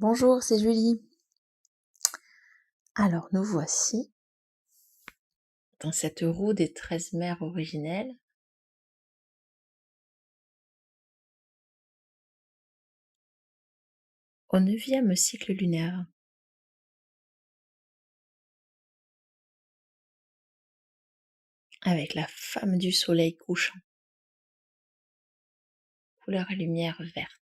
Bonjour, c'est Julie. Alors, nous voici dans cette roue des 13 mers originelles. Au 9e cycle lunaire. Avec la femme du soleil couchant. Couleur et lumière verte.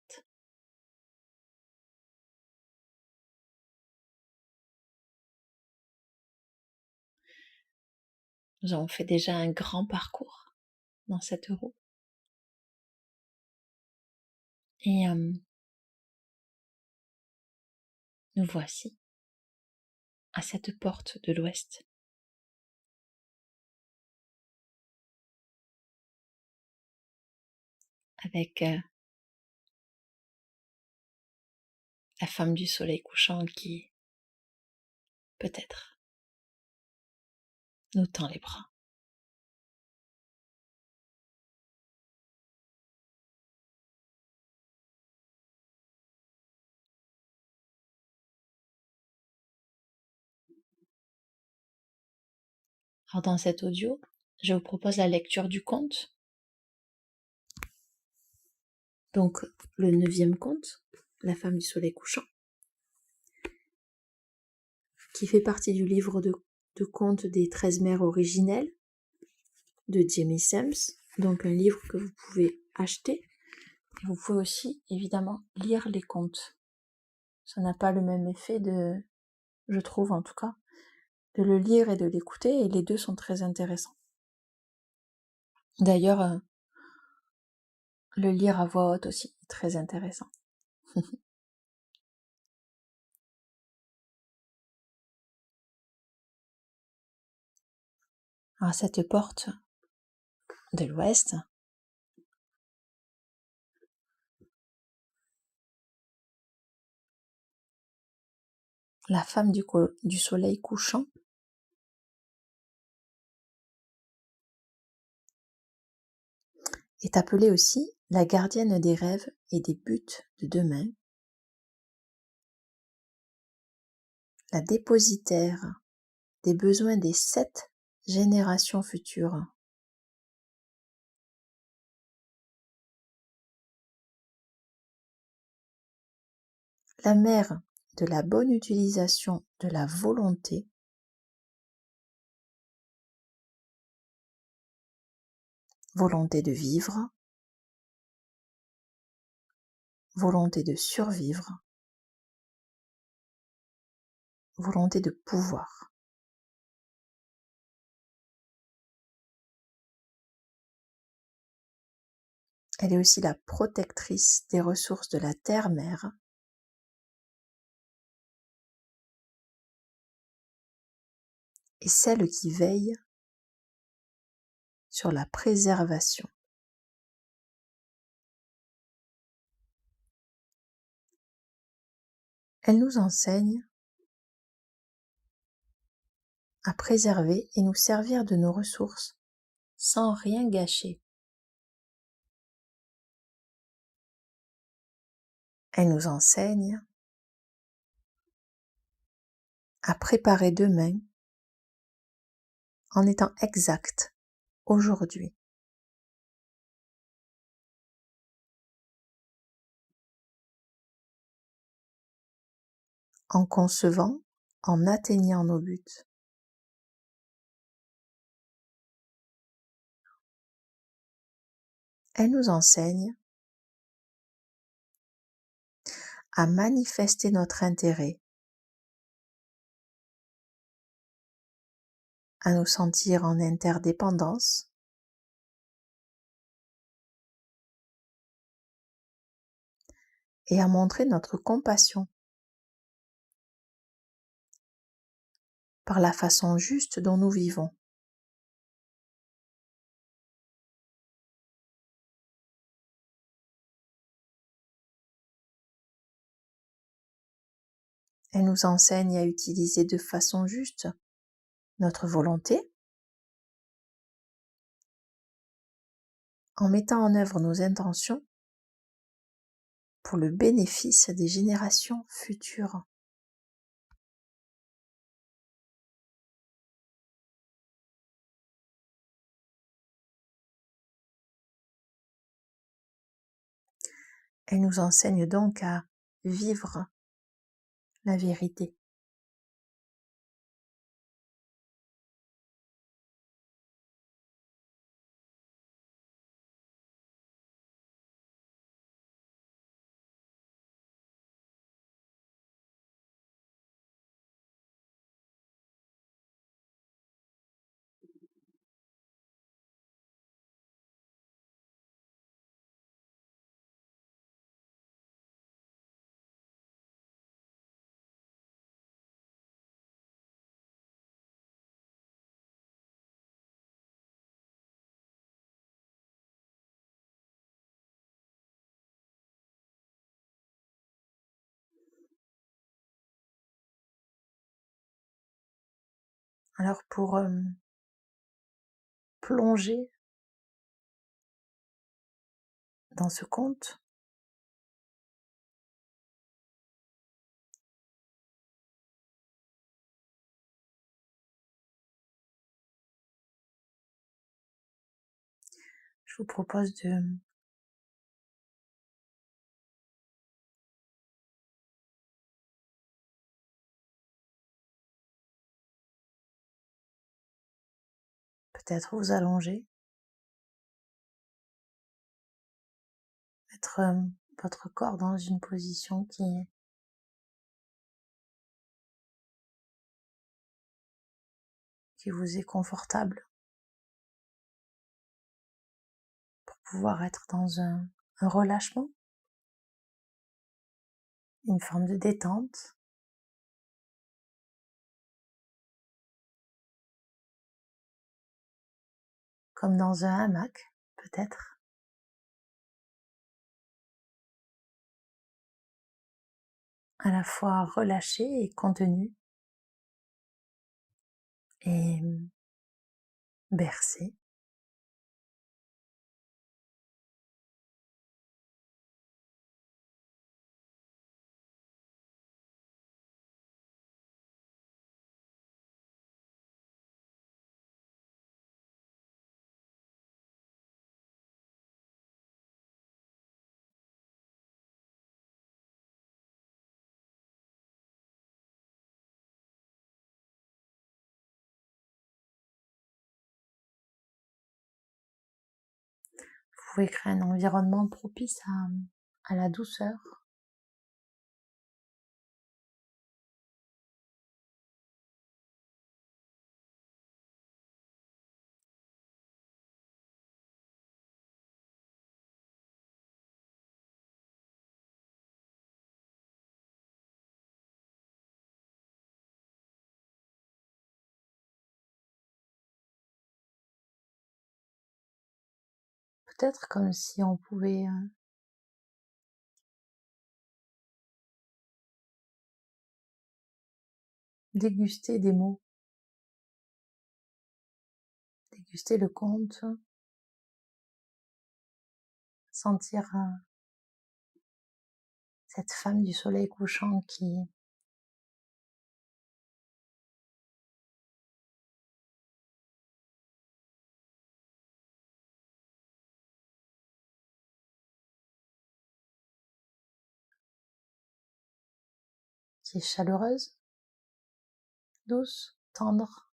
Nous avons fait déjà un grand parcours dans cette roue. Et nous voici à cette porte de l'ouest. Avec la femme du soleil couchant qui, peut-être, nous tend les bras. Alors dans cet audio, je vous propose la lecture du conte. Donc le 9e conte, la femme du soleil couchant, qui fait partie du livre de contes des 13 mers originelles de Jamie Sams, donc un livre que vous pouvez acheter. Et vous pouvez aussi évidemment lire les contes. Ça n'a pas le même effet je trouve en tout cas, de le lire et de l'écouter, et les deux sont très intéressants. D'ailleurs, le lire à voix haute aussi est très intéressant. À cette porte de l'ouest, la femme du soleil couchant est appelée aussi la gardienne des rêves et des buts de demain, la dépositaire des besoins des 7 générations futures. La mère de la bonne utilisation de la volonté, volonté de vivre, volonté de survivre, volonté de pouvoir. Elle est aussi la protectrice des ressources de la terre-mère, et celle qui veille sur la préservation. Elle nous enseigne à préserver et nous servir de nos ressources sans rien gâcher. Elle nous enseigne à préparer demain en étant exact aujourd'hui. En concevant, en atteignant nos buts. Elle nous enseigne à manifester notre intérêt, à nous sentir en interdépendance, et à montrer notre compassion par la façon juste dont nous vivons. Elle nous enseigne à utiliser de façon juste notre volonté, en mettant en œuvre nos intentions pour le bénéfice des générations futures. Elle nous enseigne donc à vivre la vérité. Alors pour plonger dans ce conte, je vous propose de peut-être vous allonger, mettre votre corps dans une position qui vous est confortable pour pouvoir être dans un relâchement, une forme de détente. Comme dans un hamac, peut-être. À la fois relâché et contenu et bercé. Vous pouvez créer un environnement propice à la douceur. Peut-être comme si on pouvait déguster des mots, déguster le conte, sentir cette femme du soleil couchant qui est chaleureuse, douce, tendre.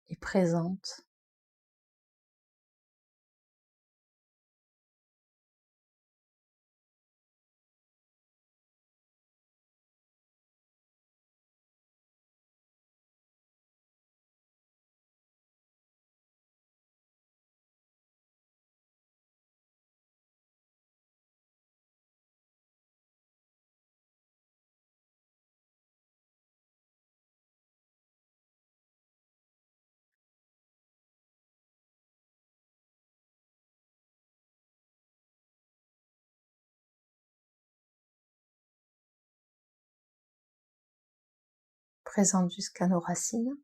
Et présente. présente jusqu'à nos racines.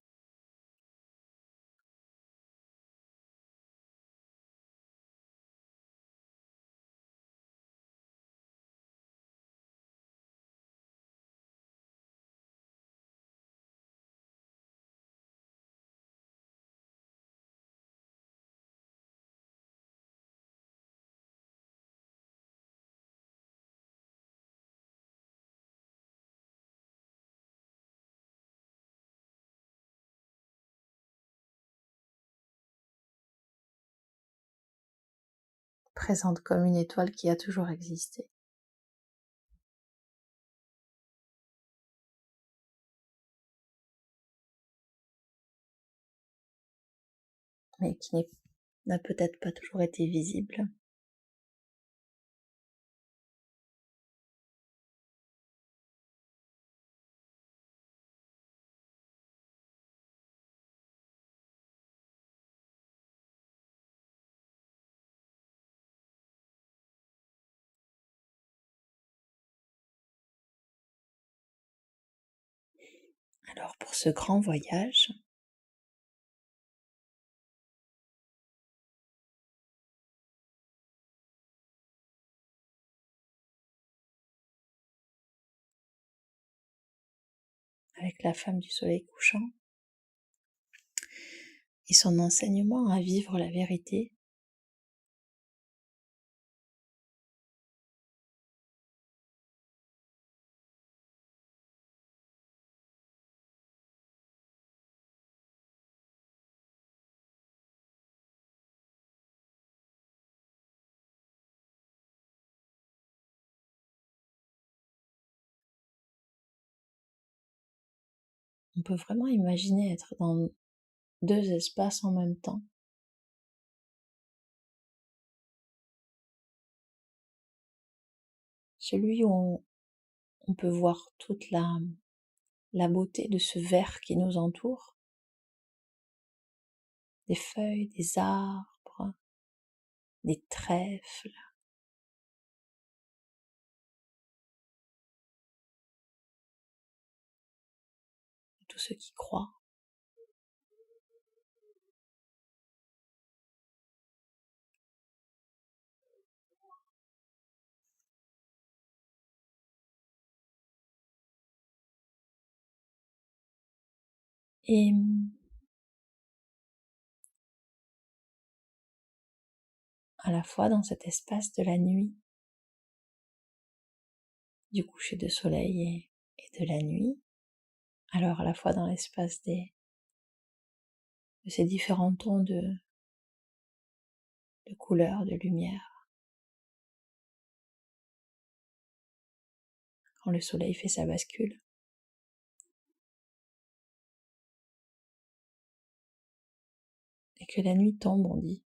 Présente comme une étoile qui a toujours existé. Mais qui n'a peut-être pas toujours été visible. Alors pour ce grand voyage, avec la femme du soleil couchant et son enseignement à vivre la vérité, on peut vraiment imaginer être dans deux espaces en même temps. Celui où on peut voir toute la beauté de ce verre qui nous entoure, des feuilles, des arbres, des trèfles, tout ce qui croît. Et à la fois dans cet espace de la nuit, du coucher de soleil et de la nuit, alors à la fois dans l'espace de ces différents tons de couleurs, de lumière, quand le soleil fait sa bascule, et que la nuit tombe, on dit.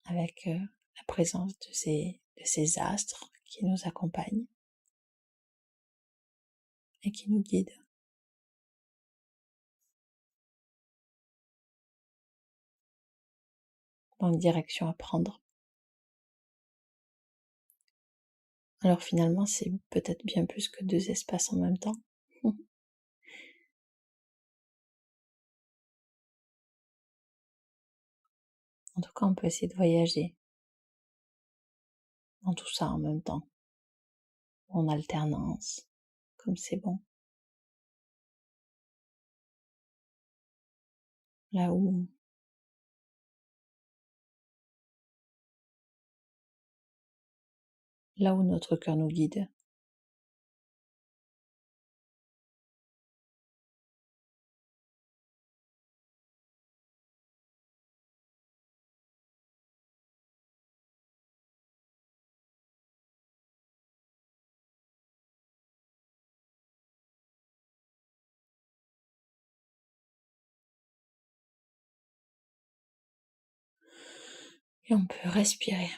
Avec la présence de ces astres qui nous accompagnent et qui nous guident dans une direction à prendre. Alors finalement, c'est peut-être bien plus que deux espaces en même temps. En tout cas, on peut essayer de voyager dans tout ça en même temps, ou en alternance, comme c'est bon. Là où notre cœur nous guide. Et on peut respirer.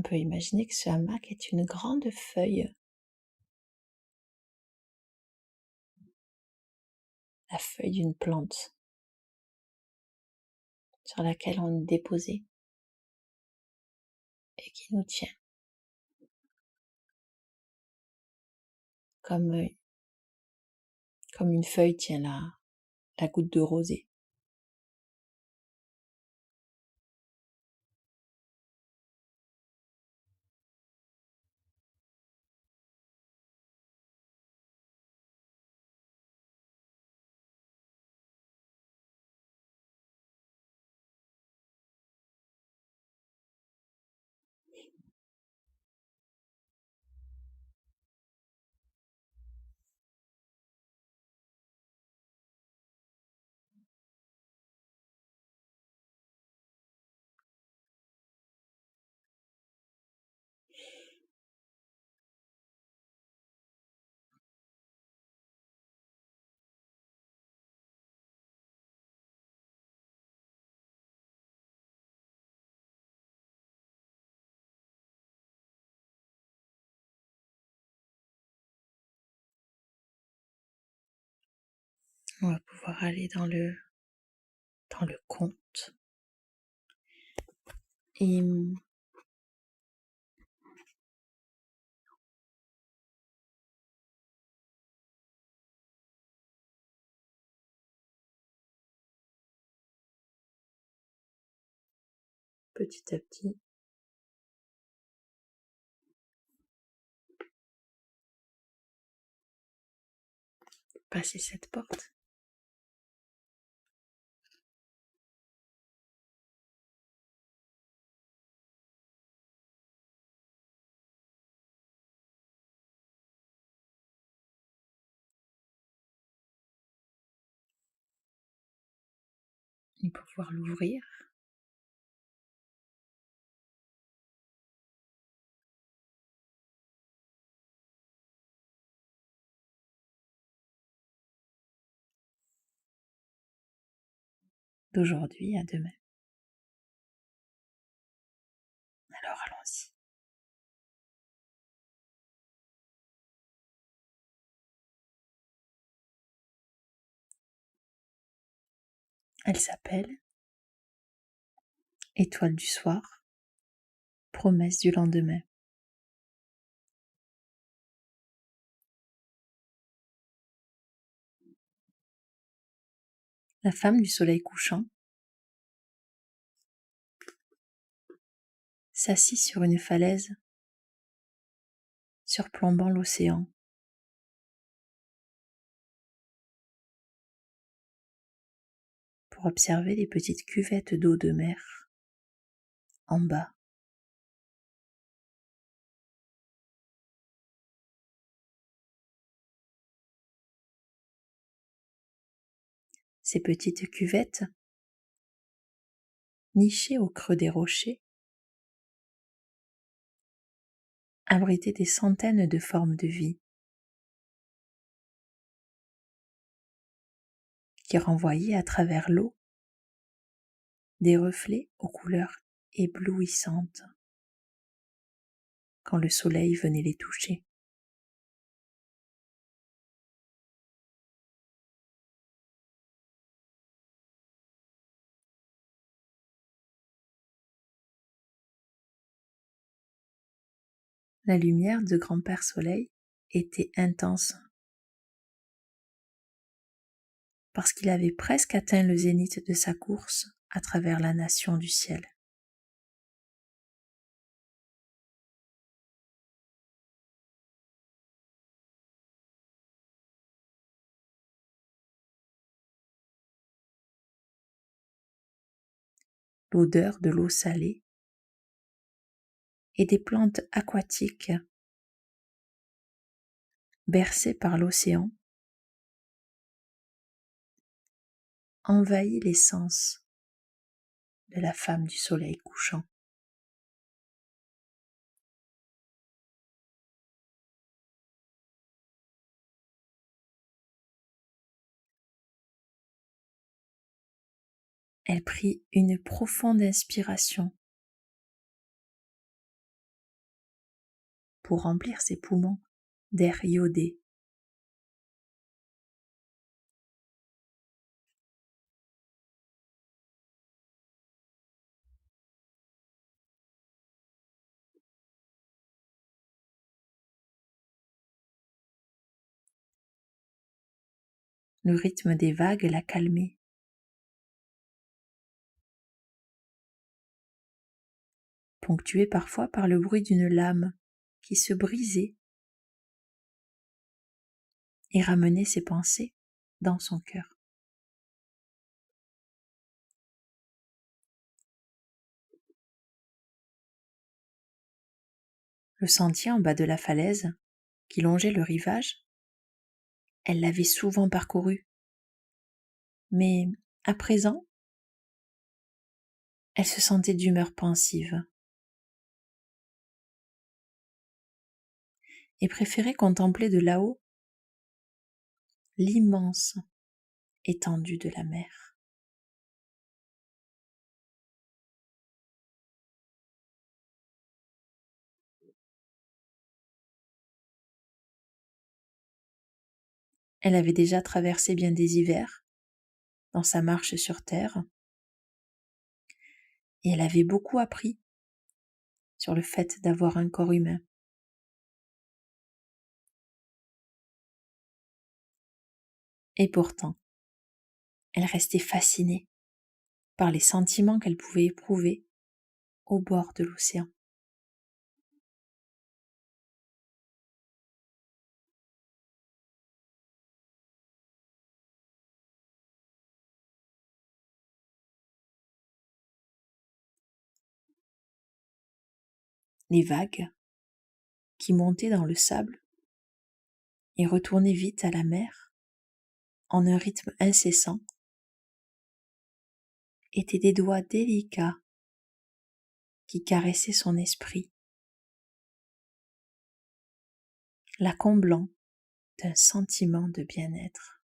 On peut imaginer que ce hamac est une grande feuille, la feuille d'une plante sur laquelle on est déposé et qui nous tient comme une feuille tient la goutte de rosée. On va pouvoir aller dans le conte. Et petit à petit, passer cette porte. Et pouvoir l'ouvrir. D'aujourd'hui à demain. Alors allons-y. Elle s'appelle Étoile du soir, promesse du lendemain. La femme du soleil couchant s'assit sur une falaise surplombant l'océan. Pour observer les petites cuvettes d'eau de mer en bas. Ces petites cuvettes, nichées au creux des rochers, abritaient des centaines de formes de vie qui renvoyaient à travers l'eau des reflets aux couleurs éblouissantes quand le soleil venait les toucher. La lumière de Grand-Père Soleil était intense parce qu'il avait presque atteint le zénith de sa course à travers la nation du ciel. L'odeur de l'eau salée et des plantes aquatiques bercées par l'océan envahit les sens de la femme du soleil couchant. Elle prit une profonde inspiration pour remplir ses poumons d'air iodé. Le rythme des vagues l'a calmé. Ponctué parfois par le bruit d'une lame qui se brisait et ramenait ses pensées dans son cœur. Le sentier en bas de la falaise, qui longeait le rivage, elle l'avait souvent parcouru. Mais à présent, elle se sentait d'humeur pensive et préférait contempler de là-haut l'immense étendue de la mer. Elle avait déjà traversé bien des hivers dans sa marche sur terre et elle avait beaucoup appris sur le fait d'avoir un corps humain. Et pourtant, elle restait fascinée par les sentiments qu'elle pouvait éprouver au bord de l'océan. Les vagues qui montaient dans le sable et retournaient vite à la mer en un rythme incessant étaient des doigts délicats qui caressaient son esprit, la comblant d'un sentiment de bien-être.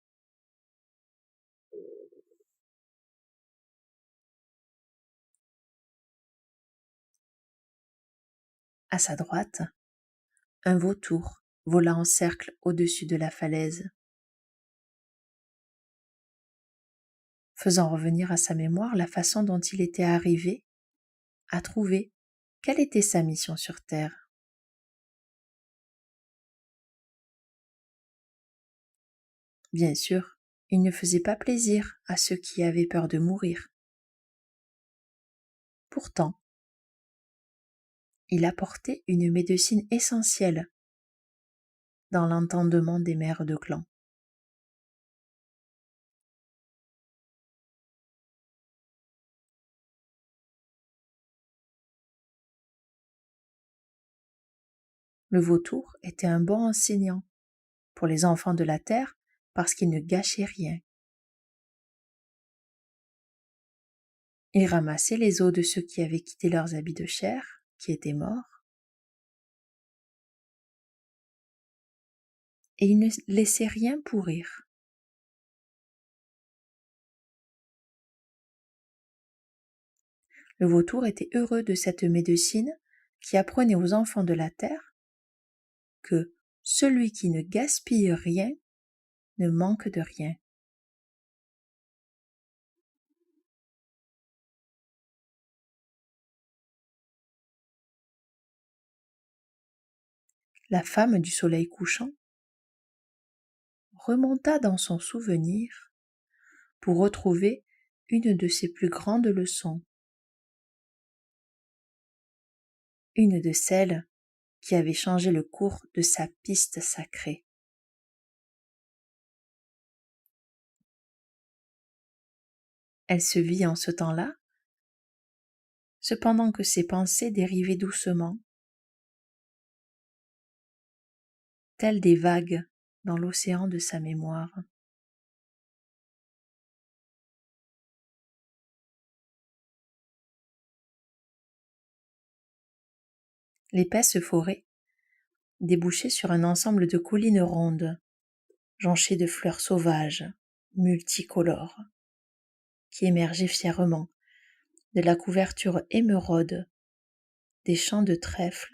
À sa droite, un vautour vola en cercle au-dessus de la falaise, faisant revenir à sa mémoire la façon dont il était arrivé à trouver quelle était sa mission sur Terre. Bien sûr, il ne faisait pas plaisir à ceux qui avaient peur de mourir. Pourtant, il apportait une médecine essentielle dans l'entendement des mères de clan. Le vautour était un bon enseignant pour les enfants de la terre parce qu'il ne gâchait rien. Il ramassait les os de ceux qui avaient quitté leurs habits de chair, qui étaient morts, et il ne laissait rien pourrir. Le vautour était heureux de cette médecine qui apprenait aux enfants de la terre que celui qui ne gaspille rien ne manque de rien. La femme du soleil couchant remonta dans son souvenir pour retrouver une de ses plus grandes leçons, une de celles qui avait changé le cours de sa piste sacrée. Elle se vit en ce temps-là, cependant que ses pensées dérivaient doucement, telles des vagues dans l'océan de sa mémoire. L'épaisse forêt débouchait sur un ensemble de collines rondes, jonchées de fleurs sauvages, multicolores, qui émergeaient fièrement de la couverture émeraude des champs de trèfle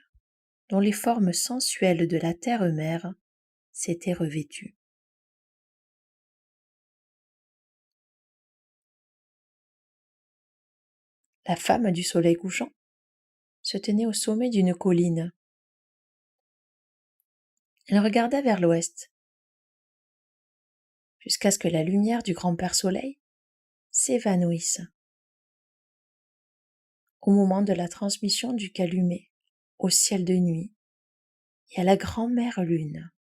dont les formes sensuelles de la terre-mère s'étaient revêtues. La femme du soleil couchant se tenait au sommet d'une colline. Elle regarda vers l'ouest, jusqu'à ce que la lumière du grand-père soleil s'évanouisse au moment de la transmission du calumet au ciel de nuit et à la grand-mère lune.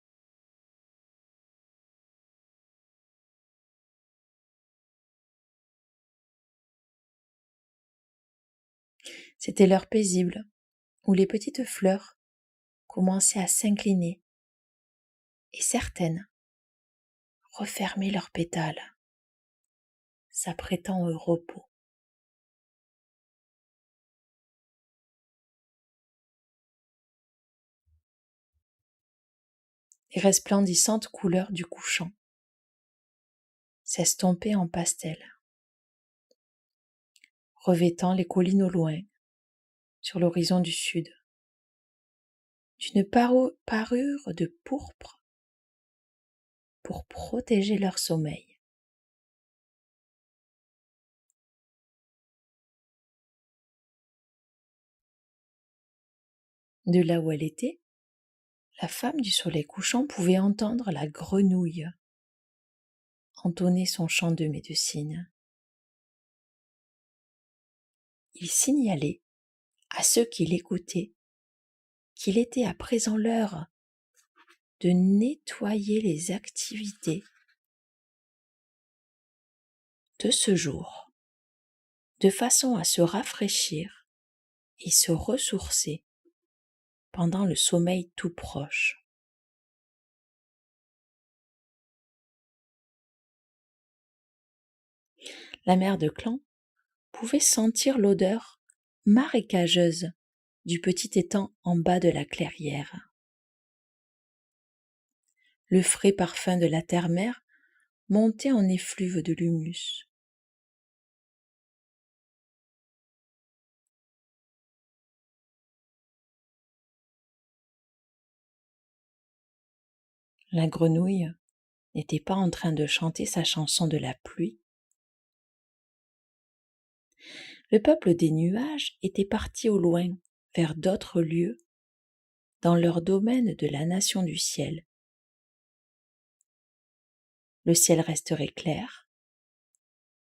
C'était l'heure paisible où les petites fleurs commençaient à s'incliner et certaines refermaient leurs pétales, s'apprêtant au repos. Les resplendissantes couleurs du couchant s'estompaient en pastel, revêtant les collines au loin, sur l'horizon du sud, d'une parure de pourpre pour protéger leur sommeil. De là où elle était, la femme du soleil couchant pouvait entendre la grenouille entonner son chant de médecine. Il signalait à ceux qui l'écoutaient qu'il était à présent l'heure de nettoyer les activités de ce jour, de façon à se rafraîchir et se ressourcer pendant le sommeil tout proche. La mère de clan pouvait sentir l'odeur marécageuse du petit étang en bas de la clairière. Le frais parfum de la terre-mère montait en effluve de l'humus. La grenouille n'était pas en train de chanter sa chanson de la pluie. Le peuple des nuages était parti au loin, vers d'autres lieux, dans leur domaine de la nation du ciel. Le ciel resterait clair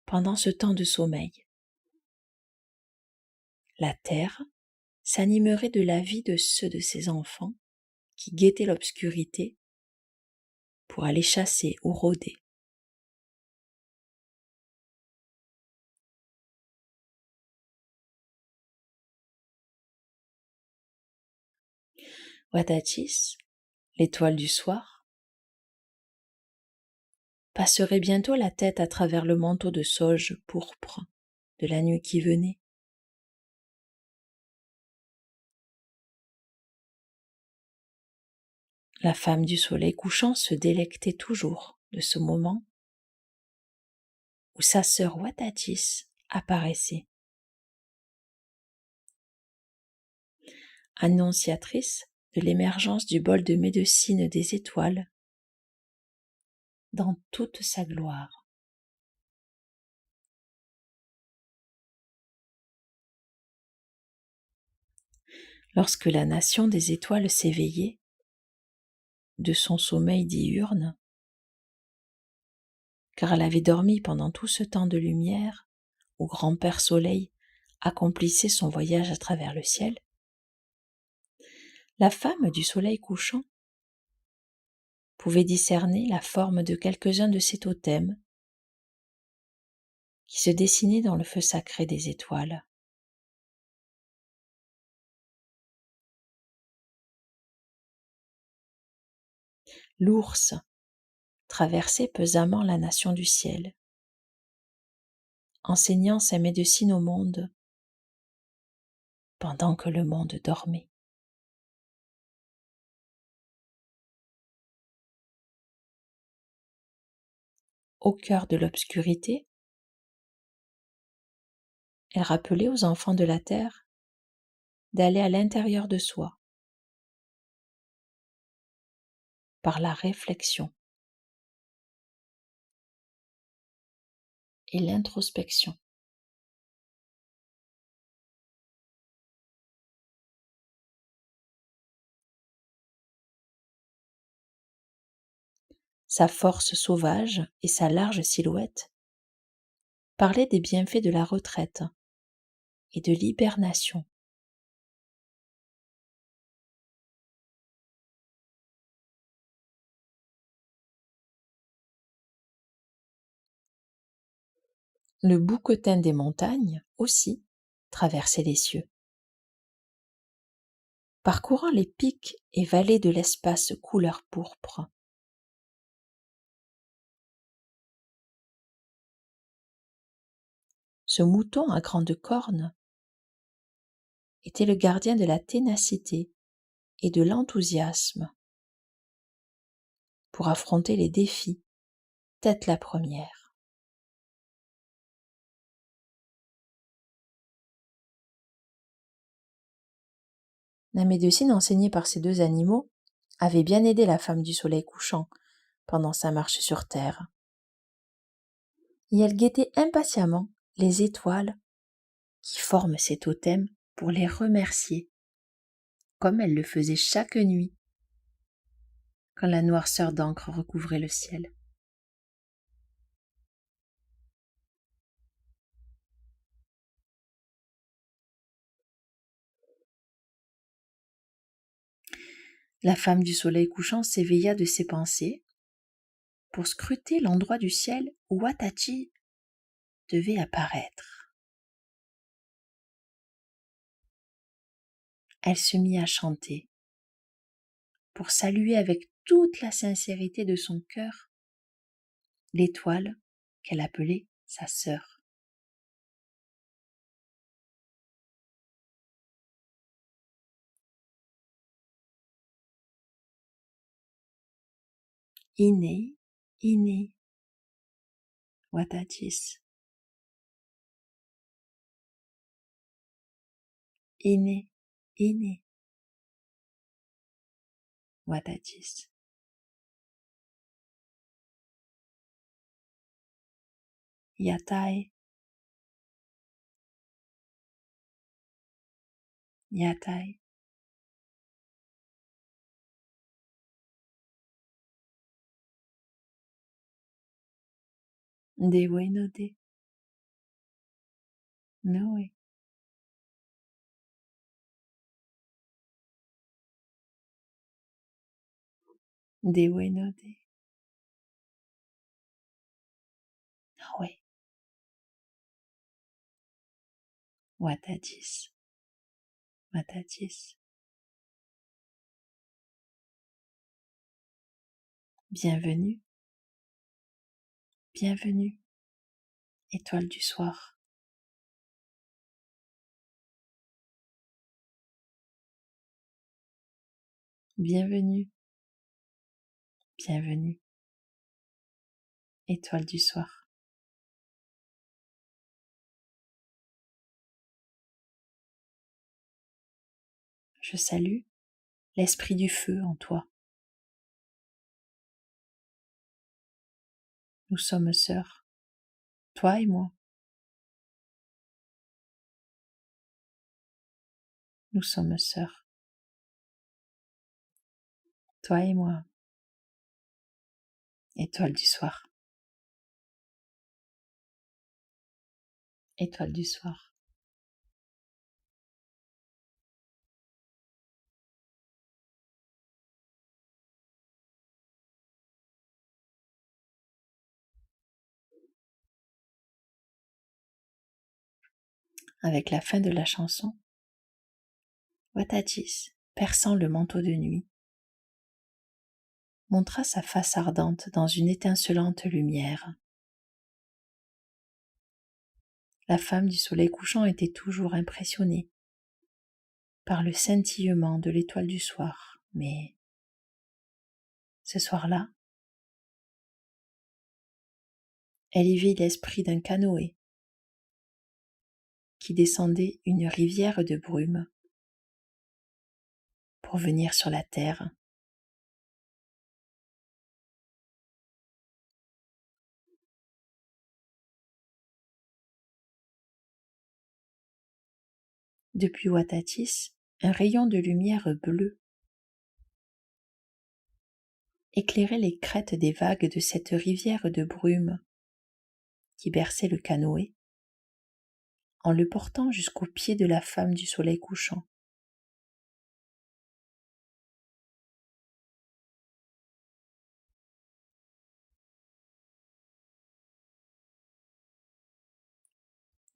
pendant ce temps de sommeil. La terre s'animerait de la vie de ceux de ses enfants qui guettaient l'obscurité pour aller chasser ou rôder. Wadatis, l'étoile du soir, passerait bientôt la tête à travers le manteau de sauge pourpre de la nuit qui venait. La femme du soleil couchant se délectait toujours de ce moment où sa sœur Wadatis apparaissait. Annonciatrice de l'émergence du bol de médecine des étoiles dans toute sa gloire. Lorsque la nation des étoiles s'éveillait de son sommeil diurne, car elle avait dormi pendant tout ce temps de lumière où grand-père Soleil accomplissait son voyage à travers le ciel, la femme du soleil couchant pouvait discerner la forme de quelques-uns de ces totems qui se dessinaient dans le feu sacré des étoiles. L'ours traversait pesamment la nation du ciel, enseignant sa médecine au monde pendant que le monde dormait. Au cœur de l'obscurité, elle rappelait aux enfants de la terre d'aller à l'intérieur de soi par la réflexion et l'introspection. Sa force sauvage et sa large silhouette parlaient des bienfaits de la retraite et de l'hibernation. Le bouquetin des montagnes, aussi, traversait les cieux. Parcourant les pics et vallées de l'espace couleur pourpre, ce mouton à grandes cornes était le gardien de la ténacité et de l'enthousiasme pour affronter les défis tête la première. La médecine enseignée par ces deux animaux avait bien aidé la femme du soleil couchant pendant sa marche sur terre. Et elle guettait impatiemment les étoiles qui forment ces totems pour les remercier, comme elle le faisait chaque nuit quand la noirceur d'encre recouvrait le ciel. La femme du soleil couchant s'éveilla de ses pensées pour scruter l'endroit du ciel où Watachi devait apparaître. Elle se mit à chanter pour saluer avec toute la sincérité de son cœur l'étoile qu'elle appelait sa sœur. Ine, Ine, Watachis. Ine, Ine, Watachis. Yatai, Yatai. Dewe no de. Noe. Dewe no de. Noe. Watachis. Watachis. Bienvenue. Bienvenue. Étoile du soir. Bienvenue. Bienvenue. Étoile du soir. Je salue l'esprit du feu en toi. Nous sommes sœurs, toi et moi. Nous sommes sœurs, toi et moi. Étoile du soir. Étoile du soir. Avec la fin de la chanson, Watachis, perçant le manteau de nuit, montra sa face ardente dans une étincelante lumière. La femme du soleil couchant était toujours impressionnée par le scintillement de l'étoile du soir, mais ce soir-là, elle y vit l'esprit d'un canoë qui descendait une rivière de brume pour venir sur la terre Depuis Watatis, un rayon de lumière bleue éclairait les crêtes des vagues de cette rivière de brume qui berçait le canoë en le portant jusqu'au pied de la femme du soleil couchant.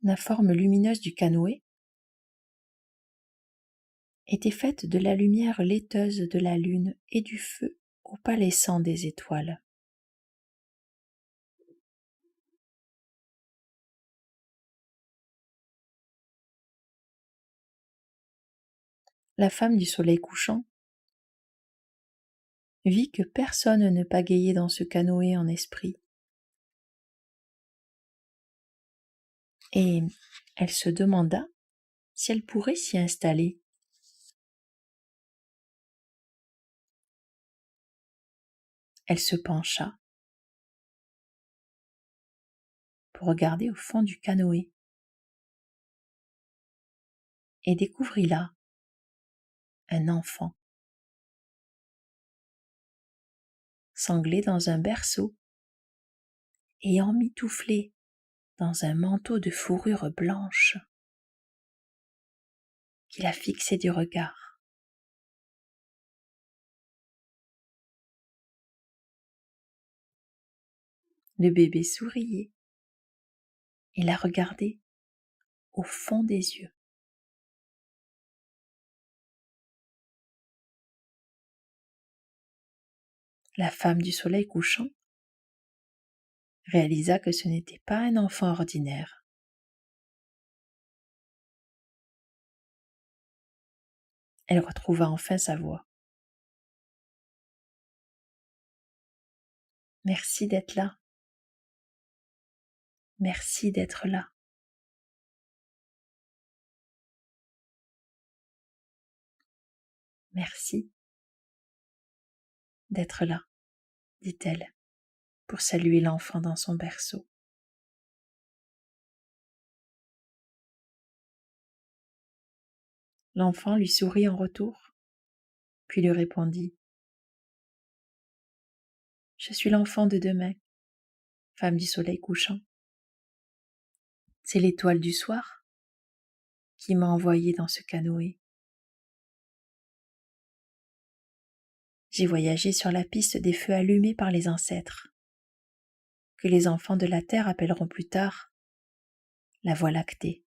La forme lumineuse du canoë était faite de la lumière laiteuse de la lune et du feu opalescent des étoiles. La femme du soleil couchant vit que personne ne pagayait dans ce canoë en esprit, et elle se demanda si elle pourrait s'y installer. Elle se pencha pour regarder au fond du canoë et découvrit là un enfant, sanglé dans un berceau et emmitouflé dans un manteau de fourrure blanche qui la fixait du regard. Le bébé souriait et la regardait au fond des yeux. La femme du soleil couchant réalisa que ce n'était pas un enfant ordinaire. Elle retrouva enfin sa voix. Merci d'être là. Merci d'être là. Merci d'être là, dit-elle, pour saluer l'enfant dans son berceau. L'enfant lui sourit en retour, puis lui répondit « Je suis l'enfant de demain, femme du soleil couchant. C'est l'étoile du soir qui m'a envoyé dans ce canoë. J'ai voyagé sur la piste des feux allumés par les ancêtres, que les enfants de la terre appelleront plus tard la Voie lactée.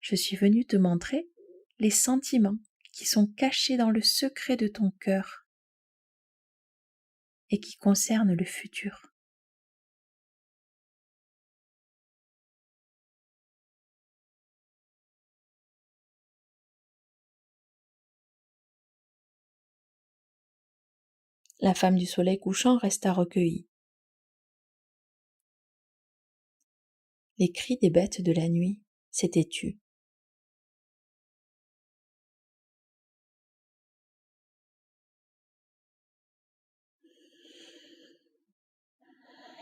Je suis venue te montrer les sentiments qui sont cachés dans le secret de ton cœur et qui concernent le futur. La femme du soleil couchant resta recueillie. Les cris des bêtes de la nuit s'étaient tus.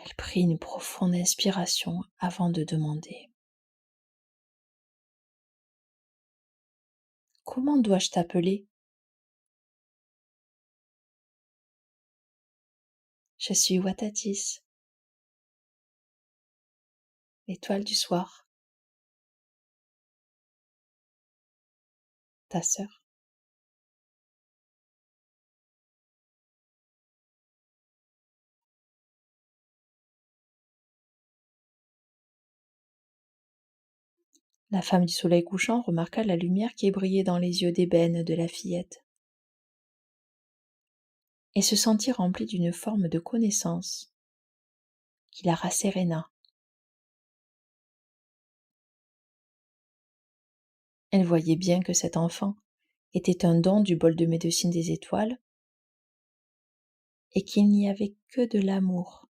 Elle prit une profonde inspiration avant de demander « Comment dois-je t'appeler ? Je suis Watatis, l'étoile du soir, ta sœur. » La femme du soleil couchant remarqua la lumière qui brillait dans les yeux d'ébène de la fillette et se sentit remplie d'une forme de connaissance qui la rasséréna. Elle voyait bien que cet enfant était un don du bol de médecine des étoiles et qu'il n'y avait que de l'amour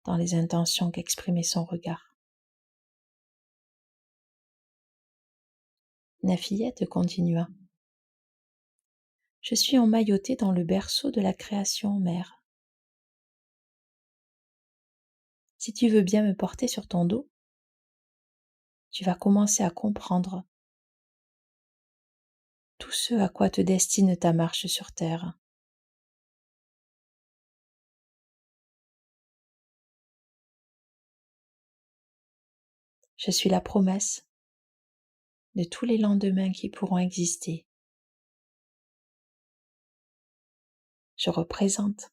dans les intentions qu'exprimait son regard. La fillette continua. « Je suis emmaillotée dans le berceau de la création mère. Si tu veux bien me porter sur ton dos, tu vas commencer à comprendre tout ce à quoi te destine ta marche sur Terre. Je suis la promesse de tous les lendemains qui pourront exister. Je représente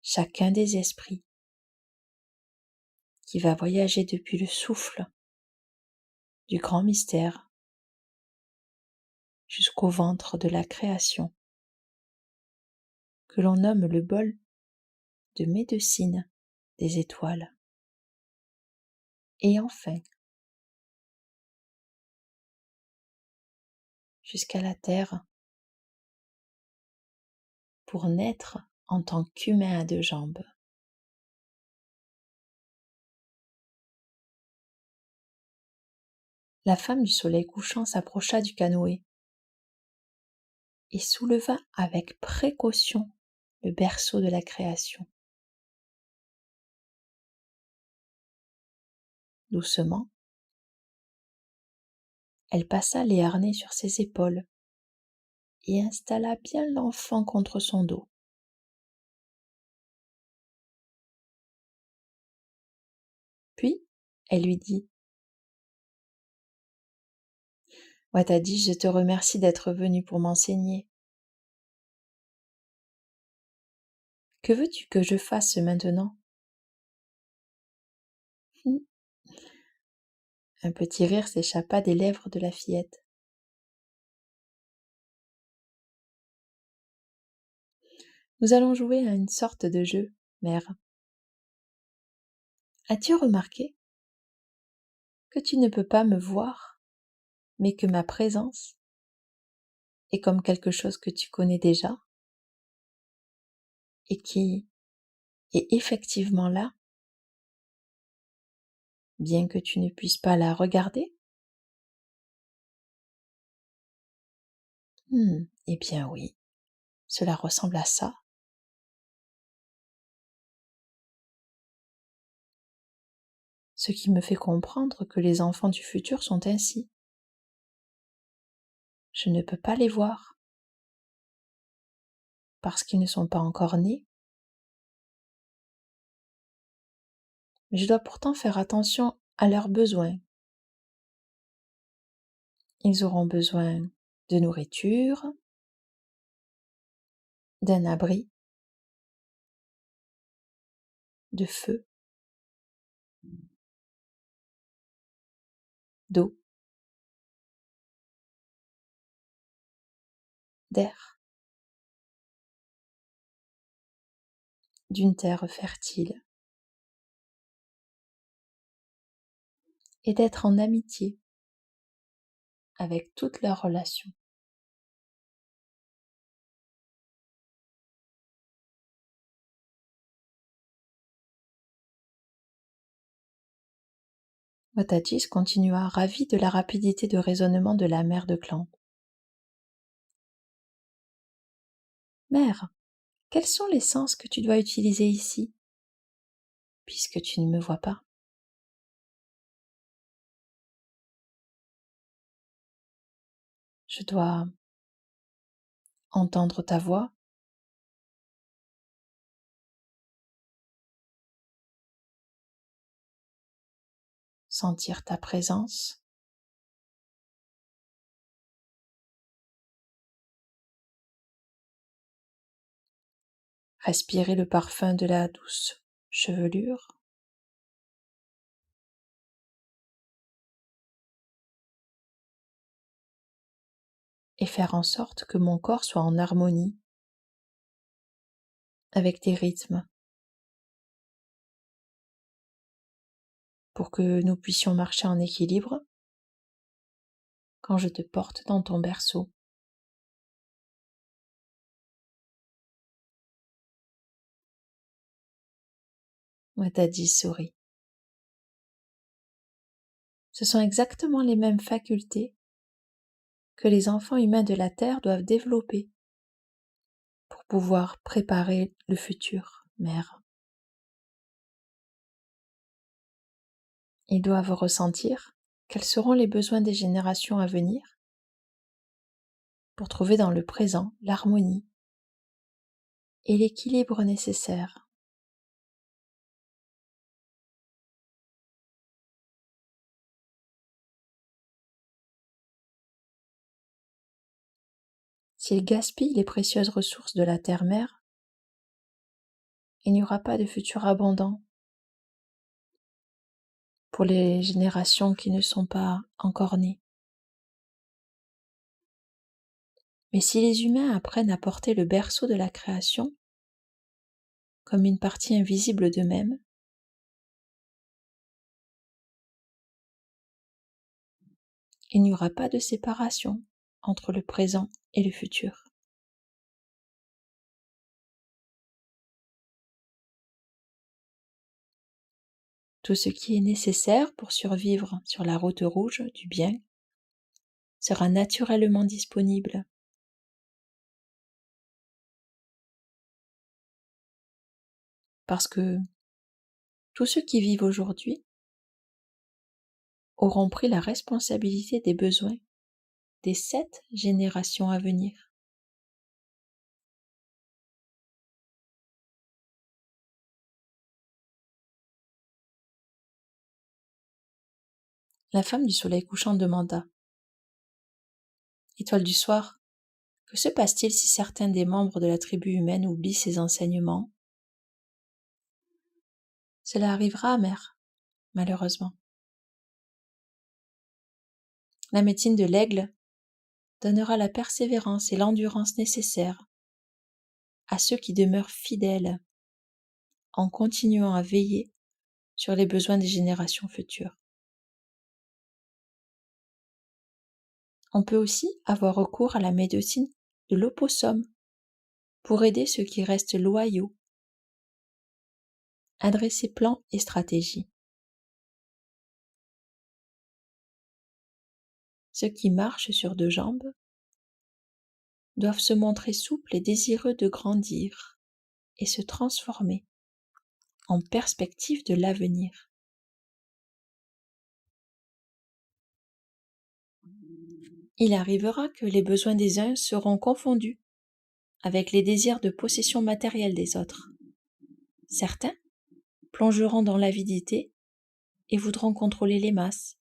chacun des esprits qui va voyager depuis le souffle du grand mystère jusqu'au ventre de la création, que l'on nomme le bol de médecine des étoiles. Et enfin, jusqu'à la terre, pour naître en tant qu'humain à deux jambes. La femme du soleil couchant s'approcha du canoë et souleva avec précaution le berceau de la création. Doucement, elle passa les harnais sur ses épaules et installa bien l'enfant contre son dos. Puis, elle lui dit : « Watadi, je te remercie d'être venu pour m'enseigner. Que veux-tu que je fasse maintenant ? » Un petit rire s'échappa des lèvres de la fillette. Nous allons jouer à une sorte de jeu, mère. As-tu remarqué que tu ne peux pas me voir, mais que ma présence est comme quelque chose que tu connais déjà et qui est effectivement là, bien que tu ne puisses pas la regarder ? Eh bien oui, cela ressemble à ça. Ce qui me fait comprendre que les enfants du futur sont ainsi. Je ne peux pas les voir parce qu'ils ne sont pas encore nés. Mais je dois pourtant faire attention à leurs besoins. Ils auront besoin de nourriture, d'un abri, de feu, d'eau, d'air, d'une terre fertile et d'être en amitié avec toutes leurs relations. Watadis continua, ravi de la rapidité de raisonnement de la mère de clan. Mère, quels sont les sens que tu dois utiliser ici, puisque tu ne me vois pas ? Je dois entendre ta voix, sentir ta présence, respirer le parfum de la douce chevelure, et faire en sorte que mon corps soit en harmonie avec tes rythmes, pour que nous puissions marcher en équilibre quand je te porte dans ton berceau. Watadi sourit. Ce sont exactement les mêmes facultés que les enfants humains de la Terre doivent développer pour pouvoir préparer le futur, mère. Ils doivent ressentir Quels seront les besoins des générations à venir pour trouver dans le présent l'harmonie et l'équilibre nécessaires. S'ils gaspillent les précieuses ressources de la terre-mère, il n'y aura pas de futur abondant pour les générations qui ne sont pas encore nées. Mais si les humains apprennent à porter le berceau de la création comme une partie invisible d'eux-mêmes, il n'y aura pas de séparation entre le présent et le futur. Tout ce qui est nécessaire pour survivre sur la route rouge du bien sera naturellement disponible. Parce que tous ceux qui vivent aujourd'hui auront pris la responsabilité des besoins des 7 générations à venir. La femme du soleil couchant demanda : « Étoile du soir, que se passe-t-il si certains des membres de la tribu humaine oublient ces enseignements ? » Cela arrivera, mère, malheureusement. La médecine de l'aigle donnera la persévérance et l'endurance nécessaires à ceux qui demeurent fidèles en continuant à veiller sur les besoins des générations futures. On peut aussi avoir recours à la médecine de l'opossum pour aider ceux qui restent loyaux à dresser plans et stratégies. Ceux qui marchent sur 2 jambes doivent se montrer souples et désireux de grandir et se transformer en perspective de l'avenir. Il arrivera que les besoins des uns seront confondus avec les désirs de possession matérielle des autres. Certains plongeront dans l'avidité et voudront contrôler les masses.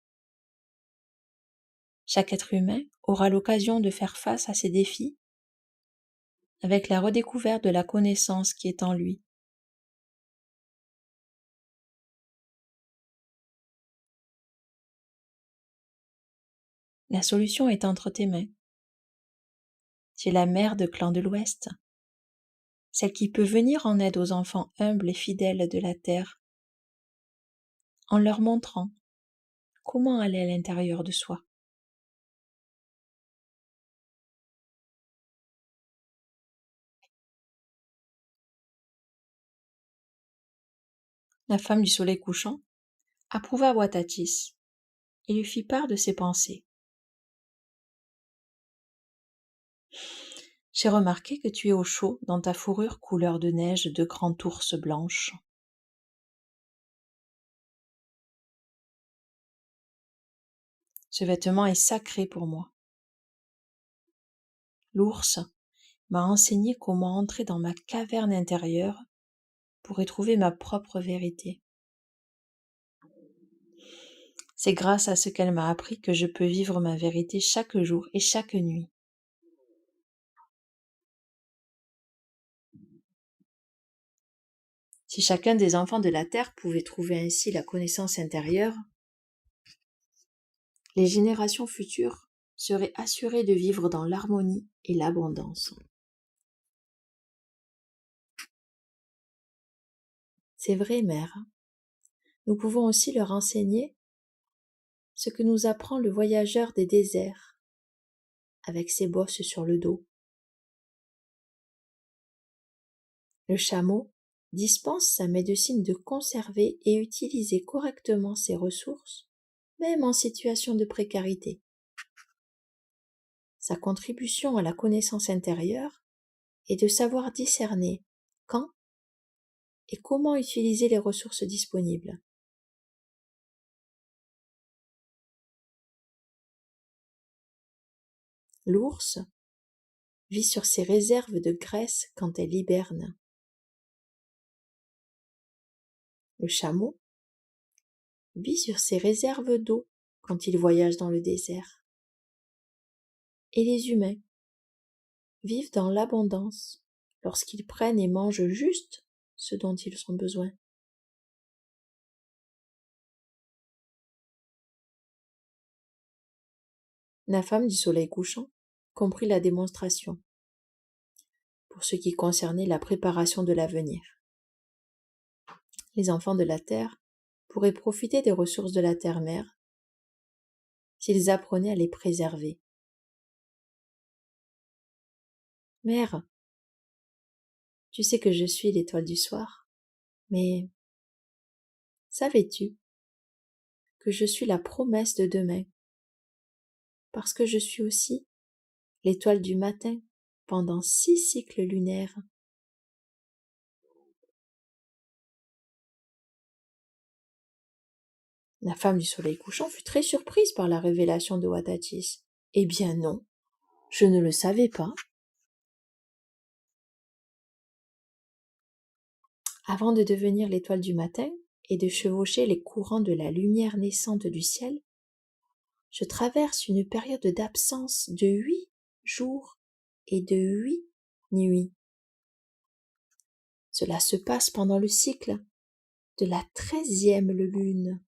Chaque être humain aura l'occasion de faire face à ces défis avec la redécouverte de la connaissance qui est en lui. La solution est entre tes mains. Tu es la mère de clan de l'Ouest, celle qui peut venir en aide aux enfants humbles et fidèles de la terre, en leur montrant comment aller à l'intérieur de soi. La femme du soleil couchant approuva Watatis et lui fit part de ses pensées. J'ai remarqué que tu es au chaud dans ta fourrure couleur de neige de grande ours blanche. Ce vêtement est sacré pour moi. L'ours m'a enseigné comment entrer dans ma caverne intérieure pour y trouver ma propre vérité. C'est grâce à ce qu'elle m'a appris que je peux vivre ma vérité chaque jour et chaque nuit. Si chacun des enfants de la terre pouvait trouver ainsi la connaissance intérieure, les générations futures seraient assurées de vivre dans l'harmonie et l'abondance. C'est vrai, mère. Nous pouvons aussi leur enseigner ce que nous apprend le voyageur des déserts avec ses bosses sur le dos. Le chameau dispense sa médecine de conserver et utiliser correctement ses ressources, même en situation de précarité. Sa contribution à la connaissance intérieure est de savoir discerner quand et comment utiliser les ressources disponibles. L'ours vit sur ses réserves de graisse quand elle hiberne. Le chameau vit sur ses réserves d'eau quand il voyage dans le désert. Et les humains vivent dans l'abondance lorsqu'ils prennent et mangent juste ce dont ils ont besoin. La femme du soleil couchant comprit la démonstration pour ce qui concernait la préparation de l'avenir. Les enfants de la terre pourraient profiter des ressources de la terre-mère s'ils apprenaient à les préserver. Mère, tu sais que je suis l'étoile du soir, mais savais-tu que je suis la promesse de demain, parce que je suis aussi l'étoile du matin pendant 6 cycles lunaires. La femme du soleil couchant fut très surprise par la révélation de Watatis. Eh bien non, je ne le savais pas. Avant de devenir l'étoile du matin et de chevaucher les courants de la lumière naissante du ciel, je traverse une période d'absence de 8 jours et de 8 nuits. Cela se passe pendant le cycle de la 13e lune.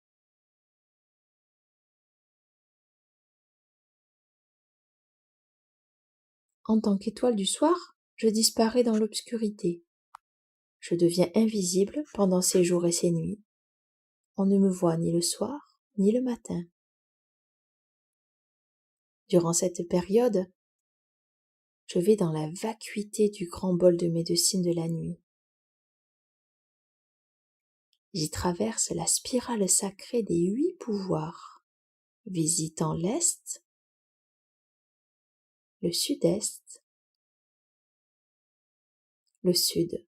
En tant qu'étoile du soir, je disparais dans l'obscurité. Je deviens invisible pendant ces jours et ces nuits. On ne me voit ni le soir, ni le matin. Durant cette période, je vais dans la vacuité du grand bol de médecine de la nuit. J'y traverse la spirale sacrée des 8 pouvoirs, visitant l'Est, le Sud-Est, le Sud,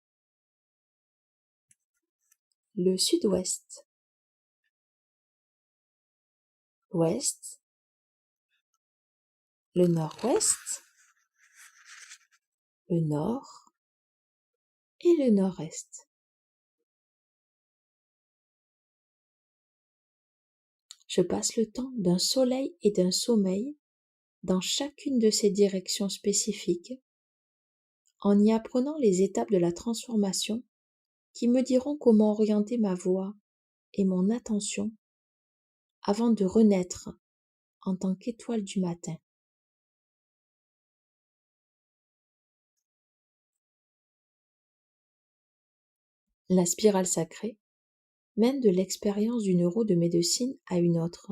le Sud-Ouest, l'Ouest, le Nord-Ouest, le Nord et le Nord-Est. Je passe le temps d'un soleil et d'un sommeil dans chacune de ces directions spécifiques, en y apprenant les étapes de la transformation qui me diront comment orienter ma voix et mon attention avant de renaître en tant qu'étoile du matin. La spirale sacrée mène de l'expérience d'une euro de médecine à une autre.